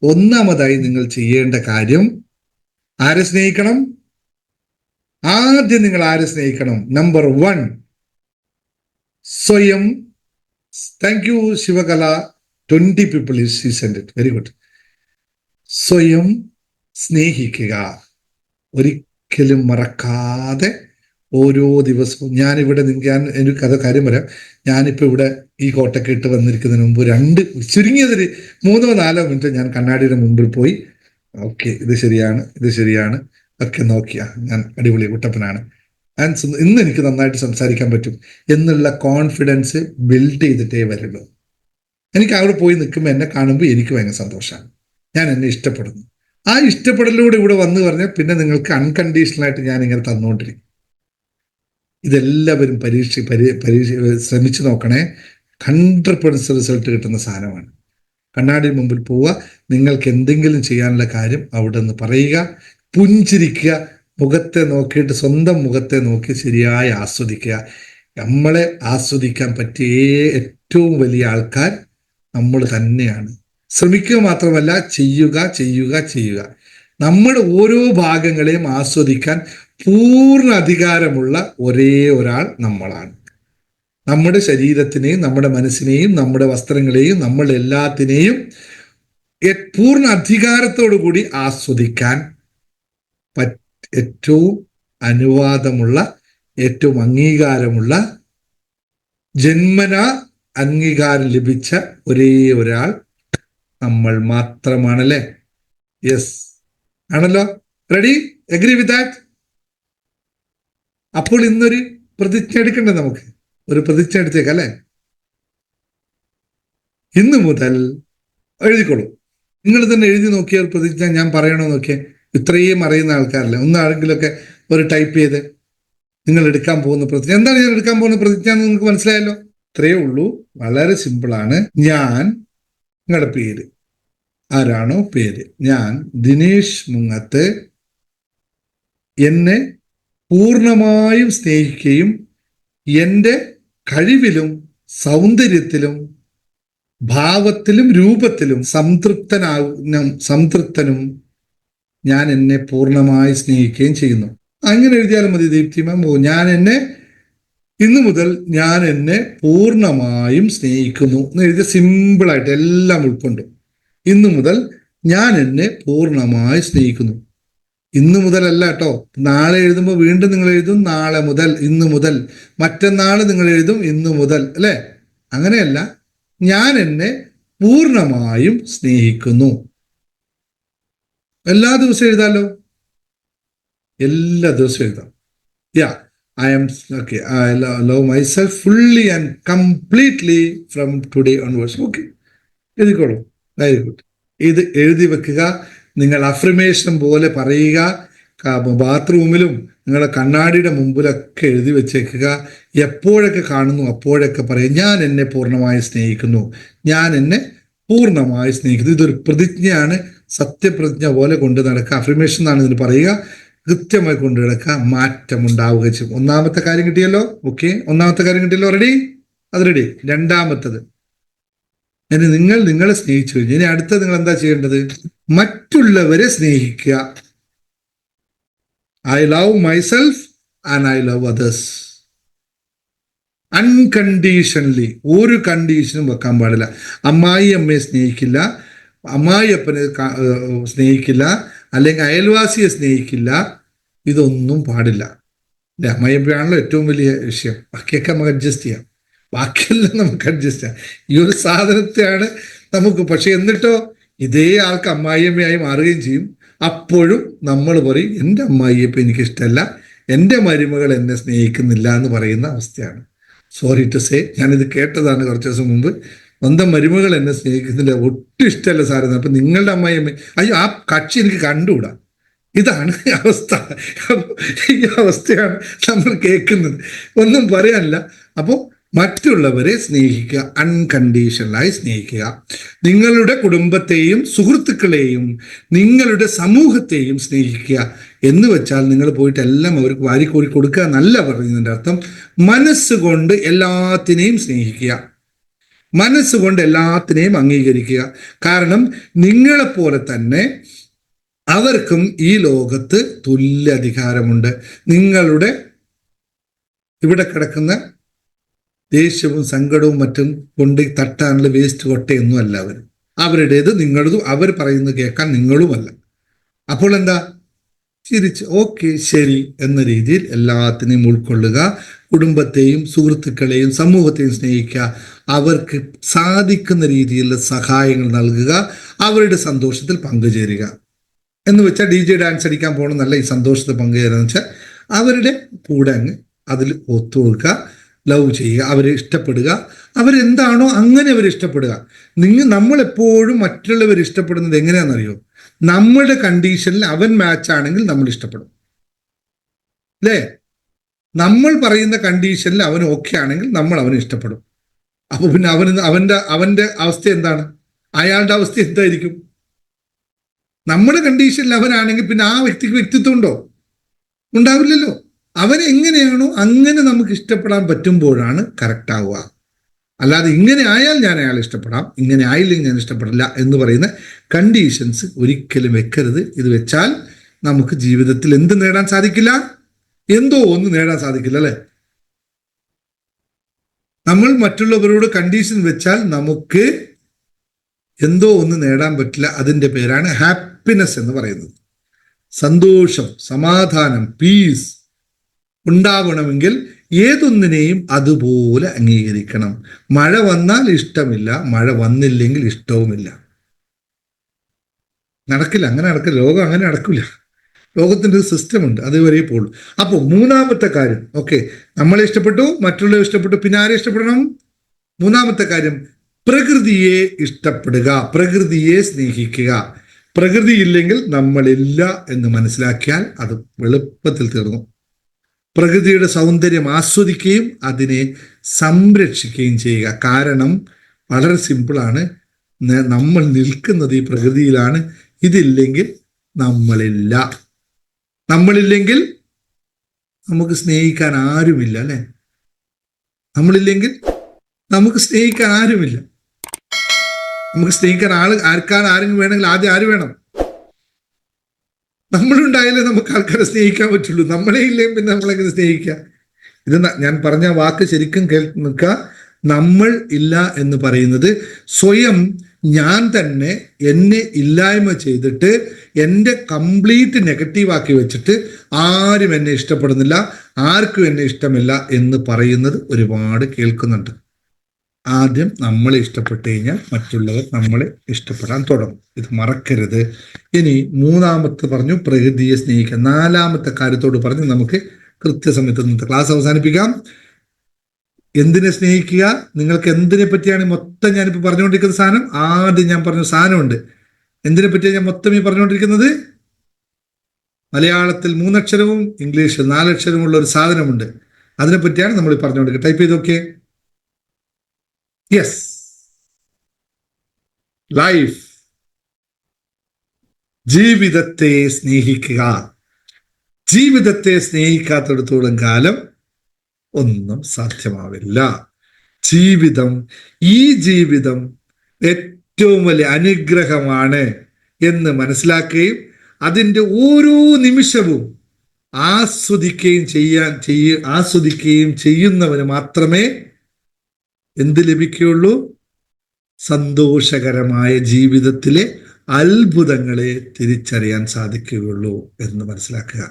ഒന്നാമതായി നിങ്ങൾ ചെയ്യേണ്ട കാര്യം, ആരെ സ്നേഹിക്കണം? ആദ്യം നിങ്ങൾ ആരെ സ്നേഹിക്കണം? നമ്പർ 1, സ്വയം. Thank you Sivakala, 20 people she sent it. Very good. സ്വയം സ്നേഹിക്കുക. ഒരിക്കലും മറക്കാതെ ഓരോ ദിവസവും. ഞാനിവിടെ എനിക്ക് കാര്യം പറയാം. ഞാനിപ്പോൾ ഇവിടെ ഈ കോട്ടൊക്കെ ഇട്ട് വന്നിരിക്കുന്നതിന് മുമ്പ് ചുരുങ്ങിയതൊരു 3-4 മിനിറ്റ് ഞാൻ കണ്ണാടിയുടെ മുമ്പിൽ പോയി, ഓക്കെ, ഇത് ശരിയാണ് ഒക്കെ നോക്കിയ ഞാൻ അടിപൊളി കുട്ടപ്പനാണ്, ഇന്ന് എനിക്ക് നന്നായിട്ട് സംസാരിക്കാൻ പറ്റും എന്നുള്ള കോൺഫിഡൻസ് ബിൽഡ് ചെയ്തിട്ടേ വരുള്ളൂ. എനിക്ക് അവിടെ പോയി നിൽക്കുമ്പോൾ എന്നെ കാണുമ്പോൾ എനിക്ക് ഭയങ്കര സന്തോഷമാണ്. ഞാൻ എന്നെ ഇഷ്ടപ്പെടുന്നു. ആ ഇഷ്ടപ്പെടലിലൂടെ ഇവിടെ വന്ന് പറഞ്ഞാൽ പിന്നെ നിങ്ങൾക്ക് അൺകണ്ടീഷണലായിട്ട് ഞാൻ ഇങ്ങനെ തന്നുകൊണ്ടിരിക്കും. ഇതെല്ലാവരും ശ്രമിച്ചു നോക്കണേ. 100% റിസൾട്ട് കിട്ടുന്ന സാധനമാണ്. കണ്ണാടി മുമ്പിൽ പോവുക, നിങ്ങൾക്ക് എന്തെങ്കിലും ചെയ്യാനുള്ള കാര്യം അവിടെ നിന്ന് പറയുക, പുഞ്ചിരിക്കുക, മുഖത്തെ നോക്കിയിട്ട് സ്വന്തം മുഖത്തെ നോക്കി ശരിയായി ആസ്വദിക്കുക. നമ്മളെ ആസ്വദിക്കാൻ പറ്റിയ ഏറ്റവും വലിയ ആൾക്കാർ നമ്മൾ തന്നെയാണ്. ശ്രമിക്കുക മാത്രമല്ല, ചെയ്യുക. നമ്മുടെ ഓരോ ഭാഗങ്ങളെയും ആസ്വദിക്കാൻ പൂർണ്ണ അധികാരമുള്ള ഒരേ ഒരാൾ നമ്മളാണ്. നമ്മുടെ ശരീരത്തിനെയും നമ്മുടെ മനസ്സിനെയും നമ്മുടെ വസ്ത്രങ്ങളെയും നമ്മളുടെ എല്ലാത്തിനെയും പൂർണ്ണ അധികാരത്തോടു കൂടി ആസ്വദിക്കാൻ ഏറ്റവും അനുവാദമുള്ള, ഏറ്റവും അംഗീകാരമുള്ള, ജന്മന അംഗീകാരം ലഭിച്ച ഒരേ ഒരാൾ നമ്മൾ മാത്രമാണല്ലേ? യെസ് ആണല്ലോ. റെഡി? Agree with that? അപ്പോൾ ഇന്നൊരു പ്രതിജ്ഞ എടുക്കണ്ടേ? നമുക്ക് ഒരു പ്രതിജ്ഞ എടുത്തേക്കാം അല്ലേ? ഇന്ന് മുതൽ എഴുതിക്കോളൂ. നിങ്ങൾ തന്നെ എഴുതി നോക്കിയ ഒരു പ്രതിജ്ഞ ഞാൻ പറയണോ നോക്കിയേ. ഇത്രയും അറിയുന്ന ആൾക്കാരല്ലേ, ഒന്നാണെങ്കിലൊക്കെ ഒരു ടൈപ്പ് ചെയ്ത് നിങ്ങൾ എടുക്കാൻ പോകുന്ന പ്രതിജ്ഞ എന്താണ്. ഞാൻ എടുക്കാൻ പോകുന്ന പ്രതിജ്ഞ എന്ന് നിങ്ങൾക്ക് മനസ്സിലായല്ലോ. ഇത്രയേ ഉള്ളൂ, വളരെ സിമ്പിളാണ്. ഞാൻ, നിങ്ങളുടെ പേര് ആരാണോ പേര്, ഞാൻ ദിനേശ് മുങ്ങത്ത് എന്നെ പൂർണ്ണമായും സ്നേഹിക്കുകയും എൻ്റെ കഴിവിലും സൗന്ദര്യത്തിലും ഭാവത്തിലും രൂപത്തിലും സംതൃപ്തനും ഞാൻ എന്നെ പൂർണ്ണമായി സ്നേഹിക്കുകയും ചെയ്യുന്നു. അങ്ങനെ എഴുതിയാലും മതി ദീപ്തി മാം. ഇന്നു മുതൽ ഞാൻ എന്നെ പൂർണ്ണമായും സ്നേഹിക്കുന്നു എന്ന് എഴുതിയ സിമ്പിളായിട്ട് എല്ലാം ഉൾക്കൊണ്ടു. ഇന്നു മുതൽ ഞാൻ എന്നെ പൂർണ്ണമായി സ്നേഹിക്കുന്നു. ഇന്നു മുതലല്ല കേട്ടോ. നാളെ എഴുതുമ്പോൾ വീണ്ടും നിങ്ങൾ എഴുതും നാളെ മുതൽ, ഇന്നു മുതൽ. മറ്റന്നാൾ നിങ്ങൾ എഴുതും ഇന്നു മുതൽ, അല്ലേ? അങ്ങനെയല്ല, ഞാൻ എന്നെ പൂർണ്ണമായും സ്നേഹിക്കുന്നു. എല്ലാ ദിവസവും എഴുതാലോ, എല്ലാ ദിവസവും എഴുതാം. യാ, I am okay. I love myself fully and completely from today onwards. Okay, എഴുതിക്കോളൂ. Very good. ഇത് എഴുതി വെക്കുക. നിങ്ങൾ അഫർമേഷൻ പോലെ പറയുക. ബാത്റൂമിലും നിങ്ങളുടെ കണ്ണാടിയുടെ മുമ്പിലൊക്കെ എഴുതി വെച്ചേക്കുക. എപ്പോഴൊക്കെ കാണുന്നു അപ്പോഴൊക്കെ പറയും, ഞാൻ എന്നെ പൂർണ്ണമായി സ്നേഹിക്കുന്നു, ഞാൻ എന്നെ പൂർണ്ണമായി സ്നേഹിക്കുന്നു. ഇതൊരു പ്രതിജ്ഞയാണ്. സത്യപ്രതിജ്ഞ പോലെ കൊണ്ട് നടക്കുക. അഫർമേഷൻ എന്നാണ് ഇതിന് പറയുക. കൃത്യമായി കൊണ്ടു നടക്കുക, മാറ്റം ഉണ്ടാവുക ചെയ്യും. ഒന്നാമത്തെ കാര്യം കിട്ടിയല്ലോ. ഓക്കെ, ഒന്നാമത്തെ കാര്യം കിട്ടിയല്ലോ. റെഡി? അത് റെഡി. രണ്ടാമത്തത്, ഇനി നിങ്ങൾ നിങ്ങളെ സ്നേഹിച്ചു കഴിഞ്ഞു. ഇനി അടുത്തത് നിങ്ങൾ എന്താ ചെയ്യേണ്ടത്? മറ്റുള്ളവരെ സ്നേഹിക്കുക. I love myself and I love others unconditionally. ഒരു കണ്ടീഷനും വെക്കാൻ പാടില്ല. അമ്മായി അമ്മയെ സ്നേഹിക്കില്ല, അമ്മായി അപ്പനെ സ്നേഹിക്കില്ല, അല്ലെങ്കിൽ അയൽവാസിയെ സ്നേഹിക്കില്ല. ഇതൊന്നും പാടില്ല. അല്ലെ? അമ്മായിയപ്പയാണല്ലോ ഏറ്റവും വലിയ വിഷയം. ബാക്കിയൊക്കെ നമുക്ക് അഡ്ജസ്റ്റ് ചെയ്യാം, ബാക്കിയെല്ലാം നമുക്ക് അഡ്ജസ്റ്റ് ചെയ്യാം. ഈ ഒരു സാധനത്തെയാണ് നമുക്ക്. പക്ഷെ എന്നിട്ടോ ഇതേ ആൾക്ക് അമ്മായിയമ്മയായി മാറുകയും ചെയ്യും. അപ്പോഴും നമ്മൾ പറയും, എൻ്റെ അമ്മായിയപ്പ എനിക്കിഷ്ടമല്ല, എൻ്റെ മരുമകൾ എന്നെ സ്നേഹിക്കുന്നില്ല എന്ന് പറയുന്ന അവസ്ഥയാണ്. സോറി ടു സേ, ഞാനിത് കേട്ടതാണ് കുറച്ച് ദിവസം മുമ്പ്. സ്വന്തം മരുമകൾ എന്നെ സ്നേഹിക്കുന്നില്ല, ഒട്ടും ഇഷ്ടമല്ല സാറേ. അപ്പം നിങ്ങളുടെ അമ്മായിയമ്മ, അയ്യോ ആ കക്ഷി എനിക്ക് കണ്ടുകൂടാ. ഇതാണ് അവസ്ഥ. ഈ അവസ്ഥയാണ് നമ്മൾ കേൾക്കുന്നത്. ഒന്നും പറയാനില്ല. അപ്പോൾ മറ്റുള്ളവരെ സ്നേഹിക്കുക, അൺകണ്ടീഷണലായി സ്നേഹിക്കുക. നിങ്ങളുടെ കുടുംബത്തെയും സുഹൃത്തുക്കളെയും നിങ്ങളുടെ സമൂഹത്തെയും സ്നേഹിക്കുക എന്ന് വെച്ചാൽ നിങ്ങൾ പോയിട്ട് എല്ലാം അവർക്ക് വാരിക്കോരി കൊടുക്കുക എന്നല്ല പറയുന്നതിൻ്റെ അർത്ഥം. മനസ്സുകൊണ്ട് എല്ലാത്തിനെയും സ്നേഹിക്കുക, മനസ്സുകൊണ്ട് എല്ലാത്തിനെയും അംഗീകരിക്കുക. കാരണം നിങ്ങളെപ്പോലെ തന്നെ അവർക്കും ഈ ലോകത്ത് തുല്യ അധികാരമുണ്ട്. നിങ്ങളുടെ ഇവിടെ കിടക്കുന്ന ദേഷ്യവും സങ്കടവും മറ്റും കൊണ്ട് തട്ടാനുള്ള വേസ്റ്റ് കൊട്ടയൊന്നും അല്ല അവർ. അവരുടേത് നിങ്ങളതും അവർ പറയുന്നത് കേൾക്കാൻ നിങ്ങളുമല്ല. അപ്പോൾ എന്താ? ചിരിച്ച് ഓക്കെ ശരി എന്ന രീതിയിൽ എല്ലാത്തിനെയും ഉൾക്കൊള്ളുക. കുടുംബത്തെയും സുഹൃത്തുക്കളെയും സമൂഹത്തെയും സ്നേഹിക്കുക. അവർക്ക് സാധിക്കുന്ന രീതിയിലുള്ള സഹായങ്ങൾ നൽകുക. അവരുടെ സന്തോഷത്തിൽ പങ്കുചേരുക. എന്ന് വെച്ചാൽ DJ ഡാൻസ് അടിക്കാൻ പോകണമെന്നല്ല ഈ സന്തോഷത്തിൽ പങ്കുചേരുക. വെച്ചാൽ അവരുടെ കൂടെ അങ്ങ് അതിൽ ഒത്തുകൊടുക്കുക, ലവ് ചെയ്യുക, അവരെ ഇഷ്ടപ്പെടുക. അവരെന്താണോ അങ്ങനെ അവർ ഇഷ്ടപ്പെടുക. നമ്മളെപ്പോഴും മറ്റുള്ളവർ ഇഷ്ടപ്പെടുന്നത് എങ്ങനെയാണെന്നറിയോ? നമ്മുടെ കണ്ടീഷനിൽ അവൻ മാച്ച് ആണെങ്കിൽ നമ്മൾ ഇഷ്ടപ്പെടും, അല്ലേ? നമ്മൾ പറയുന്ന കണ്ടീഷനിൽ അവൻ ഓക്കെ ആണെങ്കിൽ നമ്മൾ അവനെ ഇഷ്ടപ്പെടും. അപ്പൊ പിന്നെ അവന്റെ അവസ്ഥ എന്താണ്? അയാളുടെ അവസ്ഥ എന്തായിരിക്കും? നമ്മുടെ കണ്ടീഷനിൽ അവനാണെങ്കിൽ പിന്നെ ആ വ്യക്തിക്ക് വ്യക്തിത്വം ഉണ്ടോ? ഉണ്ടാവില്ലല്ലോ. അവൻ എങ്ങനെയാണോ അങ്ങനെ നമുക്ക് ഇഷ്ടപ്പെടാൻ പറ്റുമ്പോഴാണ് കറക്റ്റ് ആവുക. അല്ലാതെ ഇങ്ങനെ ആയാൽ ഞാൻ അയാളെ ഇഷ്ടപ്പെടാം, ഇങ്ങനെ ആയില്ലെങ്കിൽ ഞാൻ ഇഷ്ടപ്പെടില്ല എന്ന് പറയുന്ന കണ്ടീഷൻസ് ഒരിക്കലും വെക്കരുത്. ഇത് വെച്ചാൽ നമുക്ക് ജീവിതത്തിൽ എന്ത് നേടാൻ സാധിക്കില്ല? എന്തോ ഒന്ന് നേടാൻ സാധിക്കില്ല, അല്ലെ? നമ്മൾ മറ്റുള്ളവരോട് കണ്ടീഷൻ വെച്ചാൽ നമുക്ക് എന്തോ ഒന്ന് നേടാൻ പറ്റില്ല. അതിൻ്റെ പേരാണ് ഹാപ്പിനെസ് എന്ന് പറയുന്നത്. സന്തോഷം, സമാധാനം, പീസ് ഉണ്ടാവണമെങ്കിൽ ഏതൊന്നിനെയും അതുപോലെ അംഗീകരിക്കണം. മഴ വന്നാൽ ഇഷ്ടമില്ല, മഴ വന്നില്ലെങ്കിൽ ഇഷ്ടവുമില്ല. നടക്കില്ല, അങ്ങനെ നടക്കില്ല. ലോകം അങ്ങനെ നടക്കില്ല. ലോകത്തിൻ്റെ ഒരു സിസ്റ്റം ഉണ്ട്, അതുവരെ പോകുള്ളൂ. അപ്പോൾ മൂന്നാമത്തെ കാര്യം, ഓക്കെ, നമ്മളെ ഇഷ്ടപ്പെട്ടു, മറ്റുള്ളവരെ ഇഷ്ടപ്പെട്ടു, പിന്നെ ആരെ ഇഷ്ടപ്പെടണം? മൂന്നാമത്തെ കാര്യം, പ്രകൃതിയെ ഇഷ്ടപ്പെടുക, പ്രകൃതിയെ സ്നേഹിക്കുക. പ്രകൃതി ഇല്ലെങ്കിൽ നമ്മളില്ല എന്ന് മനസ്സിലാക്കിയാൽ അത് എളുപ്പത്തിൽ തീർന്നു. പ്രകൃതിയുടെ സൗന്ദര്യം ആസ്വദിക്കുകയും അതിനെ സംരക്ഷിക്കുകയും ചെയ്യുക. കാരണം വളരെ സിമ്പിളാണ്, നമ്മൾ നിൽക്കുന്നത് ഈ പ്രകൃതിയിലാണ്. ഇതില്ലെങ്കിൽ നമ്മളില്ല. നമ്മളില്ലെങ്കിൽ നമുക്ക് സ്നേഹിക്കാൻ ആരുമില്ല, അല്ലെ? നമ്മളില്ലെങ്കിൽ നമുക്ക് സ്നേഹിക്കാൻ ആരുമില്ല. നമുക്ക് സ്നേഹിക്കാൻ ആരെങ്കിലും വേണമെങ്കിൽ ആദ്യം ആര് വേണം? നമ്മളുണ്ടായാലേ നമുക്ക് ആൾക്കാരെ സ്നേഹിക്കാൻ പറ്റുള്ളൂ. നമ്മളെ ഇല്ലെങ്കിൽ പിന്നെ നമ്മളെങ്ങനെ സ്നേഹിക്കുക? ഇത് ഞാൻ പറഞ്ഞ വാക്ക് ശരിക്കും കേൾക്കുക. നമ്മൾ ഇല്ല എന്ന് പറയുന്നത് സ്വയം ഞാൻ തന്നെ എന്നെ ഇല്ലായ്മ ചെയ്തിട്ട് എൻ്റെ കംപ്ലീറ്റ് നെഗറ്റീവാക്കി വെച്ചിട്ട് ആരും എന്നെ ഇഷ്ടപ്പെടുന്നില്ല, ആർക്കും എന്നെ ഇഷ്ടമില്ല എന്ന് പറയുന്നത് ഒരുപാട് കേൾക്കുന്നുണ്ട്. ആദ്യം നമ്മളെ ഇഷ്ടപ്പെട്ട് കഴിഞ്ഞാൽ മറ്റുള്ളവർ നമ്മളെ ഇഷ്ടപ്പെടാൻ തുടങ്ങും. ഇത് മറക്കരുത്. ഇനി മൂന്നാമത്തെ പറഞ്ഞു പ്രകൃതിയെ സ്നേഹിക്കുക. നാലാമത്തെ കാര്യത്തോട് പറഞ്ഞു നമുക്ക് കൃത്യസമയത്ത് ഇന്നത്തെ ക്ലാസ് അവസാനിപ്പിക്കാം. എന്തിനെ സ്നേഹിക്കുക? നിങ്ങൾക്ക് എന്തിനെ പറ്റിയാണ് മൊത്തം ഞാനിപ്പോൾ പറഞ്ഞുകൊണ്ടിരിക്കുന്ന സാധനം? ആദ്യം ഞാൻ പറഞ്ഞ സാധനമുണ്ട്. എന്തിനെ പറ്റിയാണ് ഞാൻ മൊത്തം ഈ പറഞ്ഞുകൊണ്ടിരിക്കുന്നത്? മലയാളത്തിൽ 3 അക്ഷരവും ഇംഗ്ലീഷിൽ 4 അക്ഷരവും ഉള്ള ഒരു സാധനമുണ്ട്. അതിനെപ്പറ്റിയാണ് നമ്മൾ പറഞ്ഞുകൊണ്ടിരിക്കുന്നത്. ടൈപ്പ് ചെയ്ത് നോക്കിയേ. Yes, life. ജീവിതത്തെ സ്നേഹിക്കുക. ജീവിതത്തെ സ്നേഹിക്കാത്തിടത്തോളം കാലം ഒന്നും സാധ്യമാവില്ല. ജീവിതം, ഈ ജീവിതം ഏറ്റവും വലിയ അനുഗ്രഹമാണ് എന്ന് മനസ്സിലാക്കുകയും അതിൻ്റെ ഓരോ നിമിഷവും ആസ്വദിക്കുകയും ചെയ്യുന്നവന് മാത്രമേ എന്ത് ലഭിക്കുകയുള്ളൂ? സന്തോഷകരമായ ജീവിതത്തിലെ അത്ഭുതങ്ങളെ തിരിച്ചറിയാൻ സാധിക്കുകയുള്ളൂ എന്ന് മനസ്സിലാക്കുക.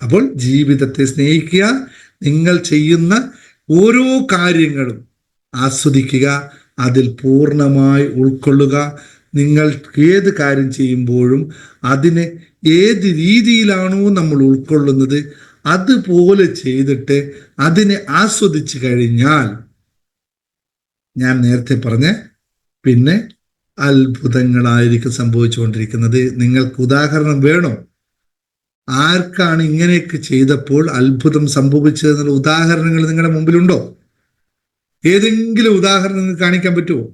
അപ്പോൾ ജീവിതത്തെ സ്നേഹിക്കുക. നിങ്ങൾ ചെയ്യുന്ന ഓരോ കാര്യങ്ങളും ആസ്വദിക്കുക, അതിൽ പൂർണ്ണമായി ഉൾക്കൊള്ളുക. നിങ്ങൾ ഏത് കാര്യം ചെയ്യുമ്പോഴും അതിനെ ഏത് രീതിയിലാണോ നമ്മൾ ഉൾക്കൊള്ളുന്നത് അതുപോലെ ചെയ്തിട്ട് അതിനെ ആസ്വദിച്ചു കഴിഞ്ഞാൽ ഞാൻ നേരത്തെ പറഞ്ഞ പിന്നെ അത്ഭുതങ്ങളായിരിക്കും സംഭവിച്ചുകൊണ്ടിരിക്കുന്നത്. നിങ്ങൾക്ക് ഉദാഹരണം വേണോ? ആർക്കാണ് ഇങ്ങനെയൊക്കെ ചെയ്തപ്പോൾ അത്ഭുതം സംഭവിച്ചതെന്നുള്ള ഉദാഹരണങ്ങൾ നിങ്ങളുടെ മുമ്പിലുണ്ടോ? ഏതെങ്കിലും ഉദാഹരണം നിങ്ങൾക്ക് കാണിക്കാൻ പറ്റുമോ?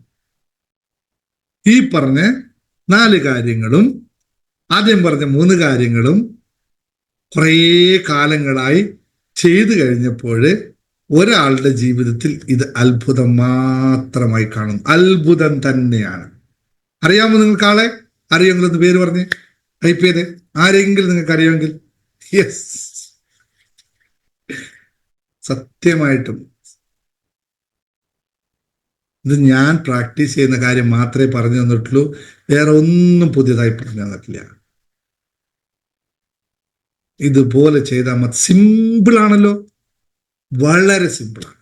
ഈ പറഞ്ഞ 4 കാര്യങ്ങളും ആദ്യം പറഞ്ഞ 3 കാര്യങ്ങളും കുറേ കാലങ്ങളായി ചെയ്തു കഴിഞ്ഞപ്പോൾ ഒരാളുടെ ജീവിതത്തിൽ ഇത് അത്ഭുതം മാത്രമായി കാണുന്നു. അത്ഭുതം തന്നെയാണ്. അറിയാമോ നിങ്ങൾക്ക് ആളെ? അറിയാമെങ്കിൽ ഒന്ന് പേര് പറഞ്ഞ് ടൈപ്പ് ചെയ്ത്. ആരെങ്കിലും നിങ്ങൾക്ക് അറിയാമെങ്കിൽ. യെസ്, സത്യമായിട്ടും ഇത് ഞാൻ പ്രാക്ടീസ് ചെയ്യുന്ന കാര്യം മാത്രമേ പറഞ്ഞു തന്നിട്ടുള്ളൂ. വേറെ ഒന്നും പുതിയതായി പറഞ്ഞു തന്നിട്ടില്ല. ഇതുപോലെ ചെയ്താൽ മതി. സിമ്പിളാണല്ലോ, വളരെ സിമ്പിളാണ്.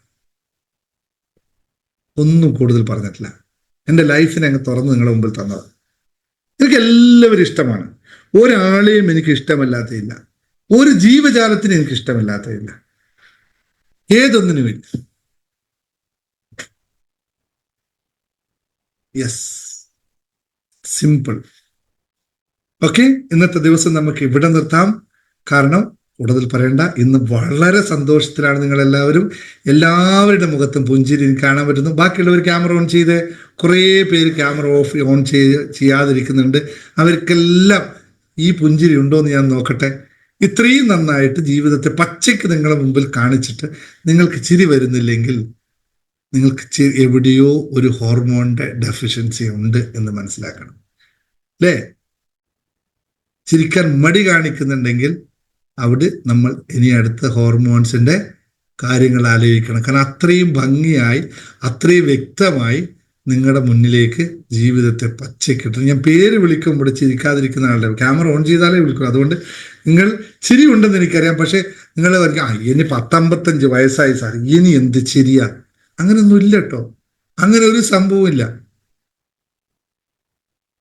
ഒന്നും കൂടുതൽ പറഞ്ഞിട്ടില്ല. എൻ്റെ ലൈഫിനെ അങ്ങ് തുറന്ന് നിങ്ങളുടെ മുമ്പിൽ തന്നത്. എനിക്ക് എല്ലാവരും ഇഷ്ടമാണ്. ഒരാളെയും എനിക്ക് ഇഷ്ടമല്ലാത്തതില്ല. ഒരു ജീവജാലത്തിന് എനിക്ക് ഇഷ്ടമില്ലാത്തതില്ല. ഏതൊന്നിനുമില്ല. Yes, simple. ഓക്കെ, ഇന്നത്തെ ദിവസം നമുക്ക് ഇവിടെ നിർത്താം. കാരണം കൂടുതൽ പറയണ്ട. ഇന്ന് വളരെ സന്തോഷത്തിലാണ് നിങ്ങളെല്ലാവരും. എല്ലാവരുടെ മുഖത്തും പുഞ്ചിരി കാണാൻ പറ്റുന്നു. ബാക്കിയുള്ളവർ ക്യാമറ ഓൺ ചെയ്ത്, കുറേ പേര് ക്യാമറ ഓൺ ചെയ്യാതിരിക്കുന്നുണ്ട്. അവർക്കെല്ലാം ഈ പുഞ്ചിരി ഉണ്ടോ എന്ന് ഞാൻ നോക്കട്ടെ. ഇത്രയും നന്നായിട്ട് ജീവിതത്തെ പച്ചയ്ക്ക് നിങ്ങളുടെ മുമ്പിൽ കാണിച്ചിട്ട് നിങ്ങൾക്ക് ചിരി വരുന്നില്ലെങ്കിൽ നിങ്ങൾക്ക് എവിടെയോ ഒരു ഹോർമോണിന്റെ ഡെഫിഷ്യൻസി ഉണ്ട് എന്ന് മനസ്സിലാക്കണം. അല്ലേ? ചിരിക്കാൻ മടി കാണിക്കുന്നുണ്ടെങ്കിൽ അവിടെ നമ്മൾ ഇനി അടുത്ത ഹോർമോൺസിന്റെ കാര്യങ്ങൾ ആലോചിക്കണം. കാരണം അത്രയും ഭംഗിയായി, അത്രയും വ്യക്തമായി നിങ്ങളുടെ മുന്നിലേക്ക് ജീവിതത്തെ പച്ചക്കിട്ടു. ഞാൻ പേര് വിളിക്കുമ്പോൾ ചിരിക്കാതിരിക്കുന്ന ആളുടെ ക്യാമറ ഓൺ ചെയ്താലേ വിളിക്കൂ. അതുകൊണ്ട് നിങ്ങൾ ചിരി ഉണ്ടെന്ന് എനിക്കറിയാം. പക്ഷെ നിങ്ങൾ ഇനി 55 വയസ്സായി സാർ, ഇനി എന്ത് ചിരിയാ? അങ്ങനെയൊന്നും ഇല്ല കേട്ടോ. അങ്ങനെ ഒരു സംഭവം ഇല്ല.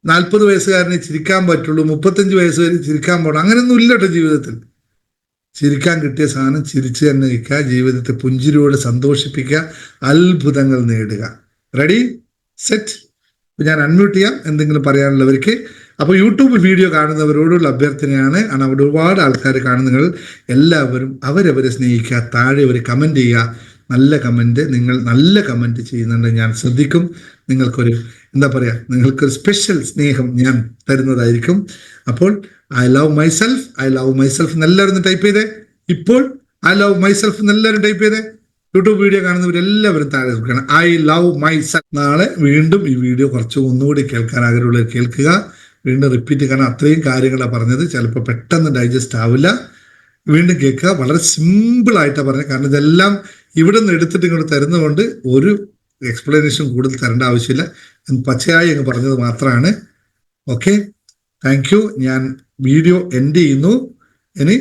40 വയസ്സുകാരനെ ചിരിക്കാൻ പറ്റുള്ളൂ, 35 വയസ്സ് വരെ ചിരിക്കാൻ പോകണം, അങ്ങനെയൊന്നും ഇല്ല കേട്ടോ ജീവിതത്തിൽ. ചിരിക്കാൻ കിട്ടിയ സാധനം ചിരിച്ചു തന്നെ നിൽക്കുക, ജീവിതത്തെ പുഞ്ചിരിയോട് സന്തോഷിപ്പിക്കുക, അത്ഭുതങ്ങൾ നേടുക. Ready, set. ഞാൻ അൺമ്യൂട്ട് ചെയ്യാം എന്തെങ്കിലും പറയാനുള്ളവർക്ക്. അപ്പോൾ യൂട്യൂബ് വീഡിയോ കാണുന്നവരോടുള്ള അഭ്യർത്ഥനയാണ്, അവിടെ ഒരുപാട് ആൾക്കാർ കാണുന്ന എല്ലാവരും അവരവരെ സ്നേഹിക്കുക. താഴെ ഒരു കമൻറ്റ് ചെയ്യുക, നല്ല കമൻറ്റ്. നിങ്ങൾ നല്ല കമൻറ്റ് ചെയ്യുന്നുണ്ട്, ഞാൻ ശ്രദ്ധിക്കും. നിങ്ങൾക്കൊരു നിങ്ങൾക്കൊരു സ്പെഷ്യൽ സ്നേഹം ഞാൻ തരുന്നതായിരിക്കും. അപ്പോൾ I love myself, I love myself എന്നെല്ലാവരും ടൈപ്പ് ചെയ്തേ. ഇപ്പോൾ ഐ ലവ് മൈസെൽഫ് എന്നെല്ലാവരും ടൈപ്പ് ചെയ്തേ. യൂട്യൂബ് വീഡിയോ കാണുന്നവരെല്ലാവരും താഴെ കൊടുക്കണം ഐ ലവ് മൈസെൽഫ്. നാളെ വീണ്ടും ഈ വീഡിയോ കുറച്ച് ഒന്നുകൂടി കേൾക്കാൻ ആഗ്രഹമുള്ളവർ കേൾക്കുക, വീണ്ടും റിപ്പീറ്റ്. കാരണം അത്രയും കാര്യങ്ങളാണ് പറഞ്ഞത്, ചിലപ്പോൾ പെട്ടെന്ന് ഡൈജസ്റ്റ് ആവില്ല. വീണ്ടും കേൾക്കുക. വളരെ സിമ്പിളായിട്ടാണ് പറഞ്ഞത്. കാരണം ഇതെല്ലാം ഇവിടെ നിന്ന് എടുത്തിട്ട് ഇങ്ങോട്ട് തരുന്നതുകൊണ്ട് ഒരു എക്സ്പ്ലനേഷൻ കൂടുതൽ തരേണ്ട ആവശ്യമില്ല. പച്ചയായി അങ്ങ് പറഞ്ഞത് മാത്രമാണ്. Okay, thank you. ഞാൻ വീഡിയോ എൻഡ് ചെയ്യുന്നു. ഇനി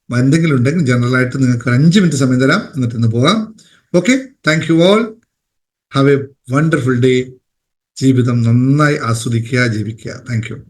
എന്തെങ്കിലും ഉണ്ടെങ്കിൽ ജനറലായിട്ട് നിങ്ങൾക്ക് 5 മിനിറ്റ് സമയം തരാം, എന്നിട്ട് ഇന്ന് പോകാം. Okay, thank you all. Have A wonderful day. ജീവിതം നന്നായി ആസ്വദിക്കുക, ജീവിക്കുക. Thank you.